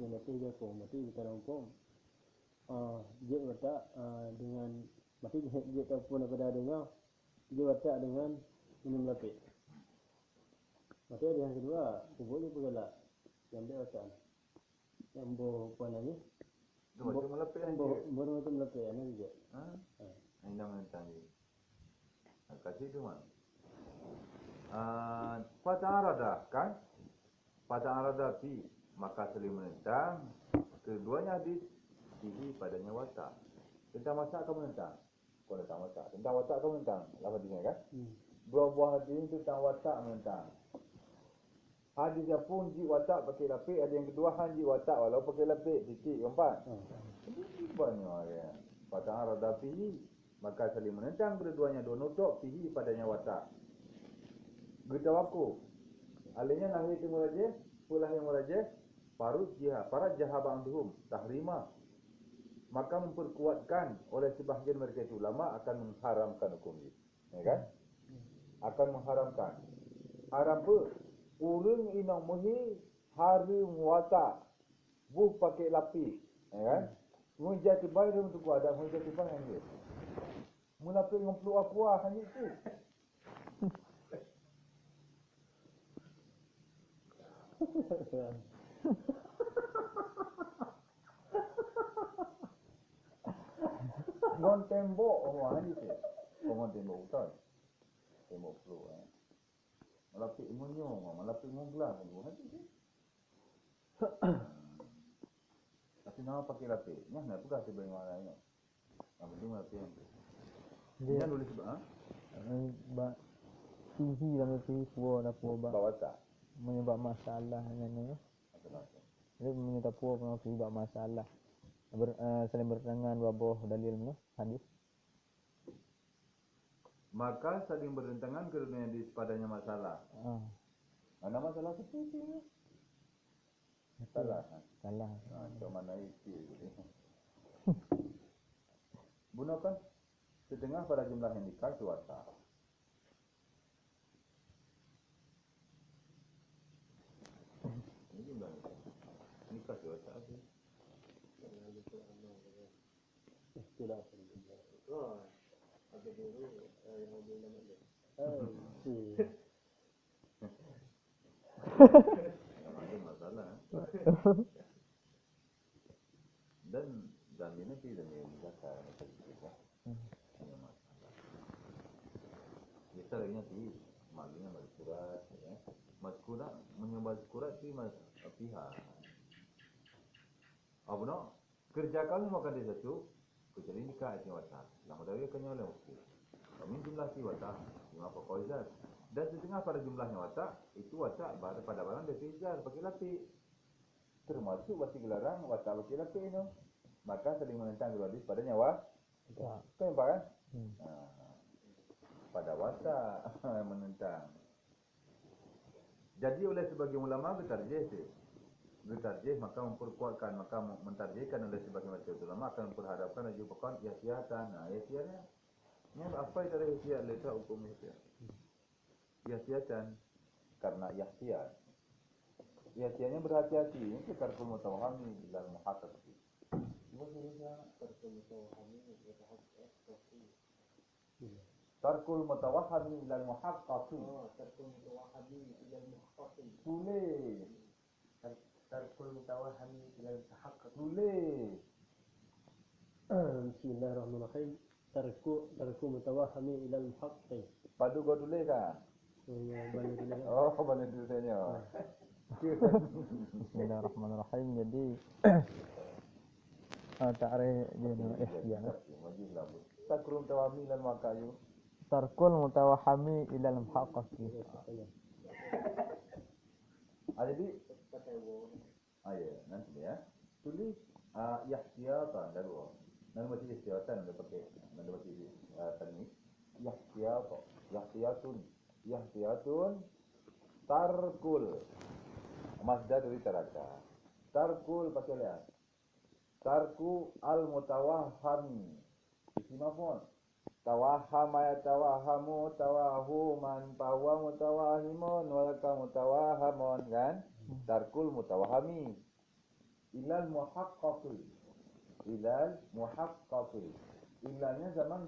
yang mati jakrum. Mati kita rampung. Dia watak dengan mati dia ataupun daripada adanya dia watak dengan minum lapis. Mati ada yang kedua, kubur pun galak. Yang dia watak. Yang apa namanya? Itu melapis hanjib. Baru itu melapis ana juga. Ini dah menentang dia. Kasih tu man. Pada arada kan? Pada arada pi maka saling menentang. Keduanya hadis fihi padanya watak. Tentang watak kamu menentang. Kau tentang watak. Tentang watak kamu menentang. Lafaz hadisnya kan? Dua buah hadis ini tentang watak menentang. Hadis yang pun ji watak pakai lapik, ada yang kedua han ji watak walau pakai lapik. Titik keempat. Ini banyak ya. Watak rada fihi, maka saling menentang kedua-duanya. Dua nutuk fihi padanya watak. Beritahu aku. Alihnya lahir timur raja, pulah yang raja, parut jihad, parat jahab anduhum, tahrima. Maka memperkuatkan oleh sebahagian mereka itu ulama akan mengharamkan hukum ini. Ya kan? Akan mengharamkan. Haram apa? Urang inang muhi harim watak. Buh pakai lapis. Ya kan? Mujah tibai dia untuk ada mujah tibai yang dia. Mula pergi ngumpul apa hanya itu. Ngon tembok orang ni tu. Ngon tembok hutan. Tembok perlu malapik munyong, malapik ngonglah tu. Tapi nama pakai lapik. Nyah nak pegang sebenarnya orang lain. Yang penting malapik yang tu. Dia nulis sebab ba fihi dalam fihi puwa dah puwa ba bawa tak. menyebab masalah ni. Jadi menyebab puwa dengan fihi masalah. Saling bertentangan dua buah dalil ni hadis. Maka saling bertentangan kerana di padanya masalah. Mana masalah seperti ni? Salah. Salah. Macam mana itu? Gunakan setengah pada jumlah yang nikah itu watak. Ini jumlah nikah itu watak tu. Istilah. Oh, ada dulu yang mobil nama dia. Ada masalah. Dan ini tidak menjaga macam itu. Ada masalah. Kita lagi nanti malunya mazkurat, ya. Mazkurat menyebabkan tu pihak. Apa nak? Kerja kamu makan dia satu, kecuali nikah itu watak. Lama dari kenyal oleh waktu. Kami jumlah si watak, 5 qaizat. Dan setengah pada jumlahnya watak, itu watak pada barang dia izar pakai lapik. Termasuk basi gelarang watak pakai lapik itu. Maka saling menentang dua hadis pada nyawa. Kan nampak kan? Pada watak menentang. Jadi oleh sebagian ulama bertarjih sih. Bertarjih maka memperkuatkan, maka mentarjihkan oleh sebagian ulama akan memperhadapkan dan juga ihtiyatan. Ihtiyatnya ni apa itu ada ihtiyat letak hukum ihtiyat. Ihtiyatan karena ihtiyat. Ihtiyatnya berhati-hati. Ini tarkul mutawahami dalam muhaqqaq. Tarkul mutawahami ilal muhaqqaqi. Tarkul mutawahami ilal muhaqqaqi. Tulis. Tarkul mutawahami ilal muhaqqaqi. Tulis. Bismillahirrahmanirrahim. Tarku mutawahami ilal muhaqqi. Padu kau tulis kan? Balik tulis. Oh, balik tulisnya. Bismillahirrahmanirrahim. Jadi ta'rif jenis ihtiyat. Tarkul mutawahami ilal muhaqqaqi. Tarkul mutawahami ilal muhaqqaqi. Jadi ya, nanti ya. Tulis ihtiyatan dulu. Nanti macam ihtiyatan dia pakai. Nanti macam tadi. Ihtiyatun tarkul. Masdar dari taraka. Tarkul pakai lihat. Tarku al mutawahami. Isi maf'ul. Tawahama yatawahamu tawahuman bahwa mutawahimun walaka mutawahamun kan? Tarkul mutawahami ilal muhaqqaqi. Ilal muhaqqaqi. Ilahnya zaman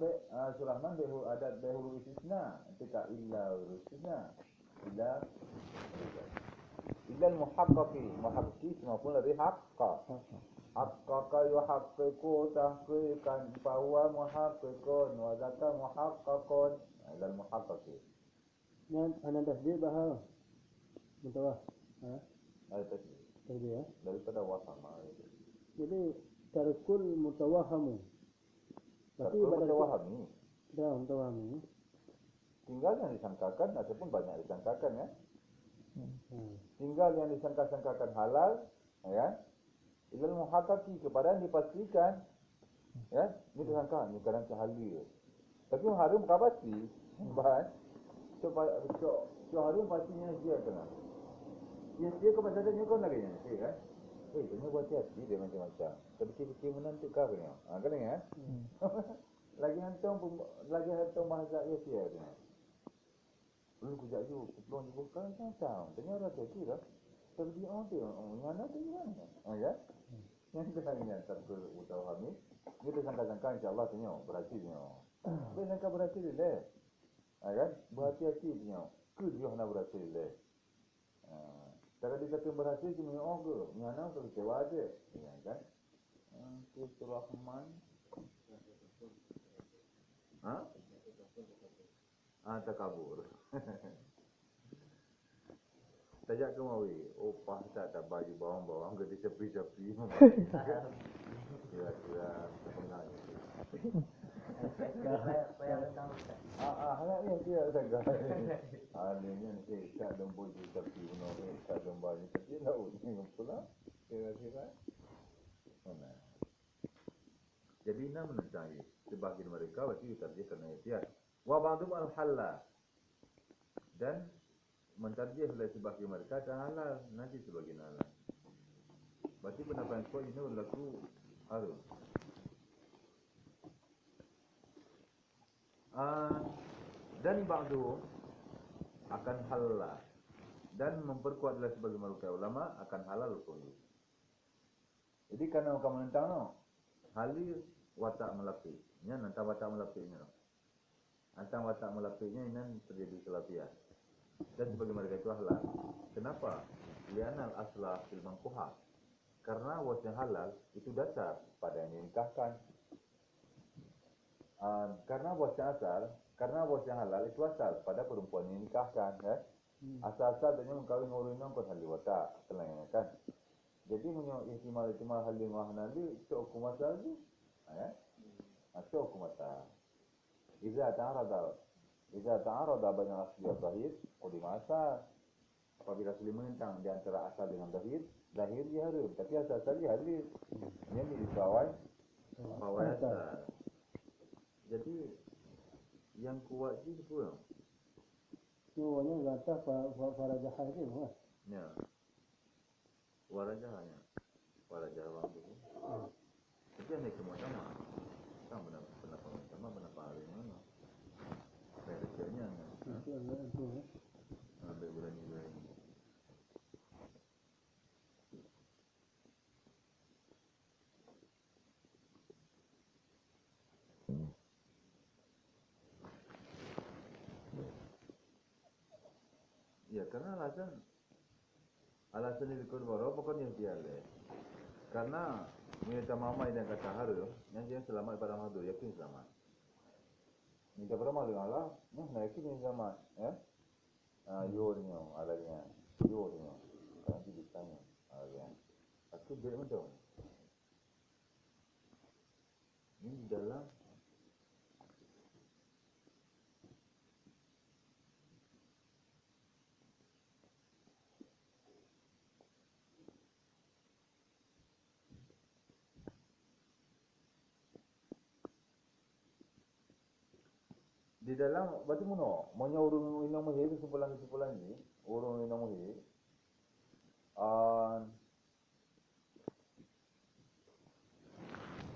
surah man behul adat behul istisna. Ketika ilah istisna. Ilal muhaqqaqi. Muhaqqaqi semua dari haqqa. Haqqaqa yuhaqqiqu tahqiqan bahwa muhaqqiqun wa zaka muhaqqaqun. Ilal muhaqqaqi. Yang ana tasbih bahal. Mutawah. Ada tasbih. Tasbih ya. Daripada wahama. Jadi tarkul mutawahamu. Berarti Kalau ibadat mutawahami, dah mutawahami. tinggal yang disangkakan ataupun banyak disangkakan ya. Hmm. Tinggal yang disangka-sangkakan halal, ya. Ilal muhaqqaqi kepada yang dipastikan, ya. Ini disangka, ini kadang halal. Tapi yang harum bukan pasti, bahas. So harum pastinya dia kena. Dia kepada kau nak kena, kan? Tanya buat hati dia macam-macam. Terfikir menantu kau ni. Kan ya? Lagi hantam bahasa dia ni. Belum kujak ju, belum dibuka macam. Tanya rasa kira. Tapi dia mana tu mana? Ya? Yang kena ingat satu utawami. Dia tersangka-sangka insya-Allah tanya berhasilnya. Dia sangka berhasil le. Kan? Berhati-hati tanya. Ke dia nak berhasil le. Kalau dia kata berhasil cuma ke? Mana kalau kecewa aja. Ya kan? Surah Rahman. Takabur. Tajak ke mawi. Pasal tak baju bawang-bawang ke di tepi-tepi. Kira-kira sebenarnya. Halak ni dia sangat. Alihnya ni tak lembut di tepi benar ni. Tak lembut di tepi laut ni pula. Kira-kira. Mana? Jadi nak menentang sebahagian mereka berarti ditarjih kerana ihtiyat. Wa ba'dhum al-halal. Dan mentarjih oleh sebahagian mereka tak halal, nanti sebahagian halal. Berarti pendapat yang kuat ini berlaku harum. Dan ba'dhum akan halal. Dan memperkuat oleh sebahagian mereka ulama akan halal hukum. Jadi kerana kamu menentang no, halir watak melapik. Nya nanti watak melapiknya. Antara watak melapiknya ini terjadi kelapian. Dan sebagai mereka itu halal. Kenapa? Lianal aslah fil mankuhah. Karena was yang halal itu dasar pada yang dinikahkan. Karena was yang halal itu asal pada perempuan yang dinikahkan, kan? Asal-asal dia mengkawin orang yang kon halal watak, kan? Jadi punya ihtimal halal wahna ni cok hukum asal tu. Ya? Cok hukum asal. Iza ta'arada banyak asli zahir, qudima asal. Apabila saling menentang di antara asal dengan zahir dia harum. Tapi asal dia halal. Ini dibawai asal. Jadi yang kuat itu pun. Semuanya kata farajah itu, kan? Ya. Warajahnya. Warajah wang tu. Tapi yang semua sama. Sama benar sama benar paling mana. Bedanya. Itu. Ambil bulan ini. Ya, karena alasan itu kedua, pokoknya dia le. Karena minta mama yang kata haru, yang dia selamat pada mahdur, yakin selamat. Minta pada mahdur Allah, yakin selamat, ya. Yornya, alanya, yornya, nanti ditanya, alanya. Aku beri macam. Ini dalam di dalam batu muno, maunya urung inang muhir kesimpulan ni, urung inang muhir.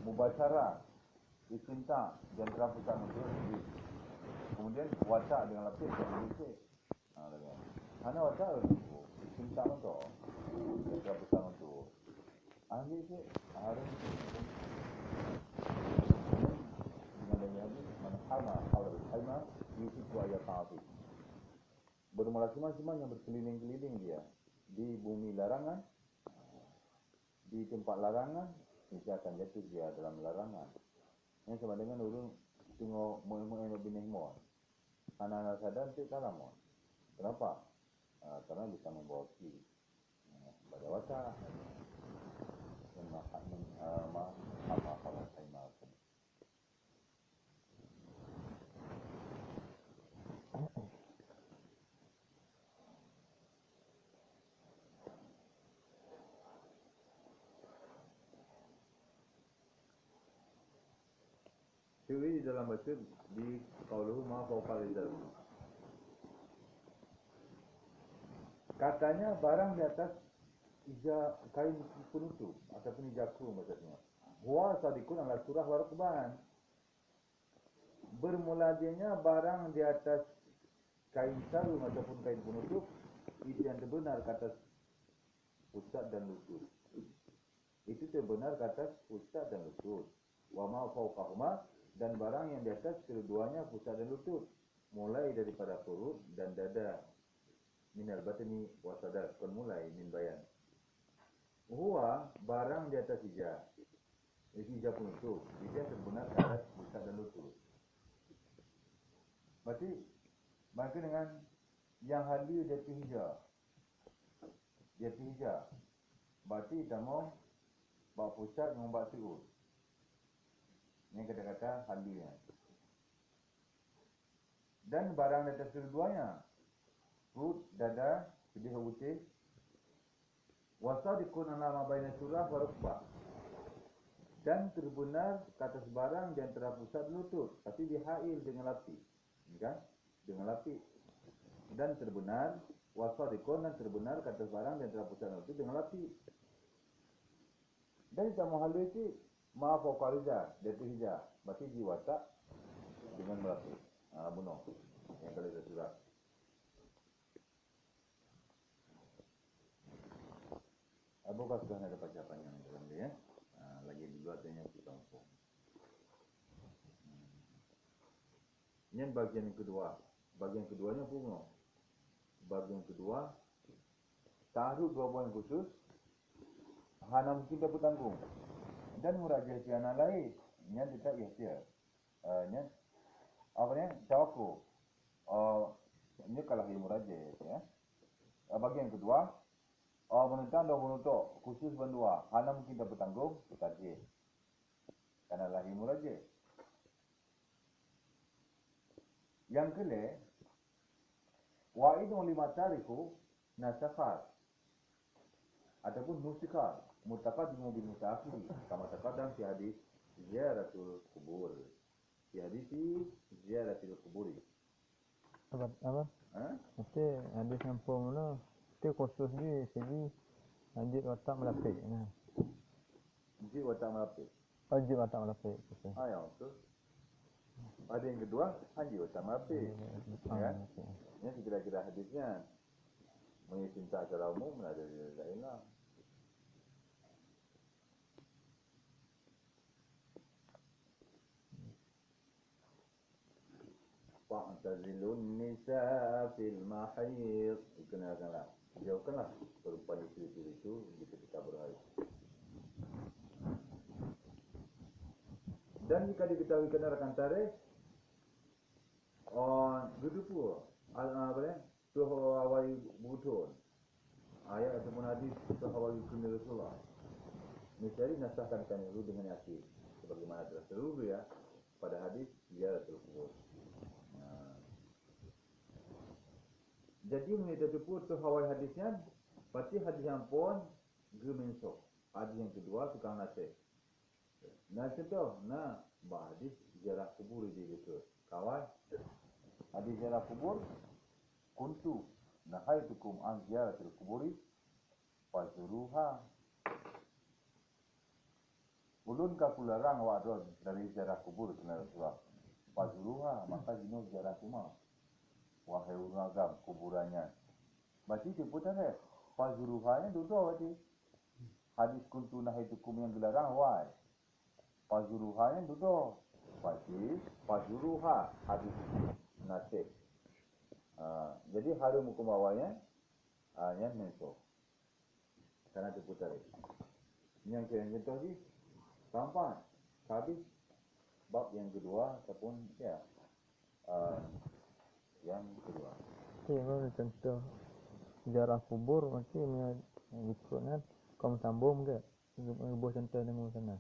Mubasyarah, istinta dan terapusan untuk diri. Kemudian watak dengan lapis dan berisik. Hanya watak untuk istinta untuk dan terapusan untuk ahli sih harus dengan mana halma yusuf wa yaqati. Bermula semua yang berkeliling-keliling dia di bumi larangan, di tempat larangan, mesti akan jatuh dia dalam larangan. Yang sama dengan urung tengok moe-moe binih mo. Anak-anak sadar tu salah mo. Kenapa? Karena bisa membawa kiri. Pada watak. kalau saya makan. Teori di dalam bahasa di qauluhu ma fawqa al-izar. Katanya barang di atas kain penutup ataupun ijaku maksudnya. Huwa sadiqun ala surah wa rukban. Bermula dianya barang di atas kain sarung ataupun kain penutup itu yang terbenar ke atas pusat dan lutut. Itu terbenar ke atas pusat dan lutut. Wa ma fawqahuma, dan barang yang di atas keduanya pusat dan lutut, mulai daripada perut dan dada. Minal batni wa sadar, kon mulai min bayan. Huwa barang di atas hijab. Hijab penutup, hijab terbenar ke atas pusat dan lutut. Berarti maka dengan yang hadir jatuh hijab. Jatuh hijab. Berarti kita mau bawa pusat dengan bawa perut. Ini kata-kata hadirnya. Dan barang di atas keduanya, perut, dada, sedih putih. Wasadiqun ala ma baina surah wa rukbah. Dan terbenar ke atas barang di antara pusat lutut, tapi dihail dengan lapi. Kan? Dengan lapi. Dan terbenar wasadiqun, dan terbenar ke atas barang di antara pusat lutut dengan lapi. Dan kita mau halu itu maaf fawqaliza, jatuh hijab. Berarti diwatak dengan melapis. Bunuh. Yang kalau itu surat. Bukan sudah ada baca panjang dalam dia. Lagi dulu artinya kita kampung. Ini bagian yang kedua. Bagian keduanya bunga. Bagian kedua, taruh dua buah yang khusus. Hana mungkin dapat tanggung. Dan murajah tiana lain, nya tidak ikhtiar. Nya apa ni? Tawakkul. Ini kalah ilmu murajah ya. Bagian kedua, menentang dan menutup khusus berdua. Hana mungkin dapat tanggung, tarjih. Karena lahir murajah. Yang kedua, wa'idun lima tariku nasakhat ataupun musikal. Mutaqaddim bil mutaakhir kama taqaddam fi hadis ziyaratul qubur. Fi hadis ziyaratul qubur. Apa? Mesti hadis kampung tu itu khusus di segi anjir watak melapik. Anjir watak melapik. Anjir watak melapik. Ya, betul. Ada yang kedua, anjir watak melapik. Ya. Ini kira-kira hadisnya. Mengenai cinta secara umum ada di lain lah. Fa'tazilun nisa fil mahid. Kenalkanlah. Jauhkanlah perempuan istri-istri itu di ketika berhaid. Dan jika diketahui kenarakan tarikh, duduk apa ni? Suhu awal butun. Ayat ataupun hadis suhu awal kunni Rasulullah. Mesti nasahkan kami dulu dengan yakin. Sebagaimana telah terlalu ya pada hadis ziyaratul qubur. Jadi mengenai tersebut tu hawai hadisnya, pasti hadis yang pun gemensok. Hadis yang kedua tukang nasih. Nasih tu, hadis ziarah kubur dia gitu. Kawan, hadis ziarah kubur, kuntu nahaitukum an ziyaratil kuburi fazuruha. Ulun ka pularang wadon dari ziarah kubur kena Rasulullah. Fazuruha, maka jenuh ziarah kumah. Wahai ulagam kuburannya. Berarti sebutan dia. Fazuruhanya duduk berarti. Hadis kuntu nahaitukum yang dilarang wahai. Fazuruhanya duduk. Berarti fazuruha hadis nasib. Jadi harum hukum awalnya yang menso. Karena sebutan dia. Yang contoh lagi. Sampai habis bab yang kedua ataupun ya yang kedua. Kalau contoh sejarah kubur mesti ikutnya kaum sambung ke. ngebuh contoh nemu sana.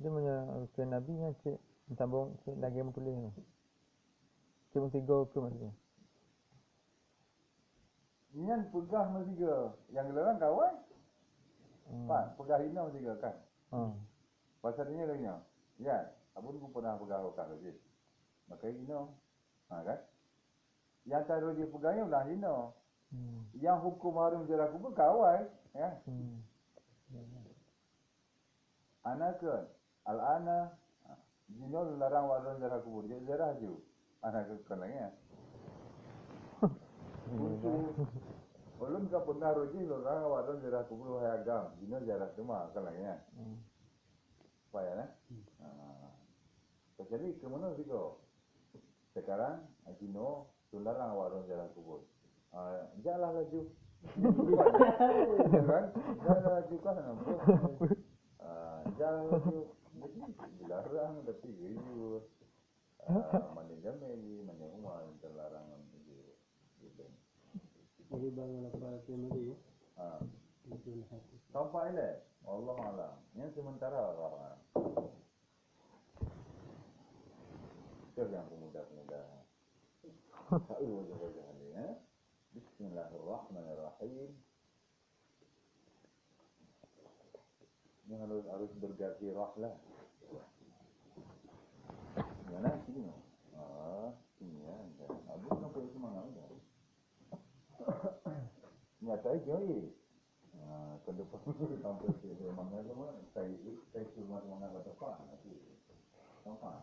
Dia punya ke Nabi yang cik sambung cik lagi yang tulis tu. Cik mesti go ke maksudnya. Nyan pegah mesti ke. Yang gelarang kawan. Pak, pegah hina mesti ke kan. Pasal dia katanya, ya, abang pun pernah pegah orang lagi. Maka hina. Kan? Yang cara dia pegahnya ulah hina. Yang hukum harum jarak kubur kawan. Ya. Anak al-ana jinol larang waran jarak kubur. Dia jarah je. Anak kan lagi ya. Untuk belum ka pernah roji larang waran jarak kubur hai agam. Jinol jarak cuma kan lagi ya. Supaya ya. Jadi ke mana sih kau? Sekarang Ajino larang waran jarak kubur. Jalan laju. Kan? Jalan laju kan nampak. Jalan laju. Jadi dilarang tapi gitu. Mana jamai, mana rumah terlarang gitu. Jadi bangun apa temui. Sampai le. Allah alam. Yang sementara orang. Siapa yang pemuda-pemuda? Tahu wajah-wajah ini ya. Bismillahirrahmanirrahim. Ini harus bergairah lah. Mana sini? Sini ya. Abu sampai semangat dah. Nyata je. Ke depan sampai ke mana semua. Saya cuma semangat apa? Sampai.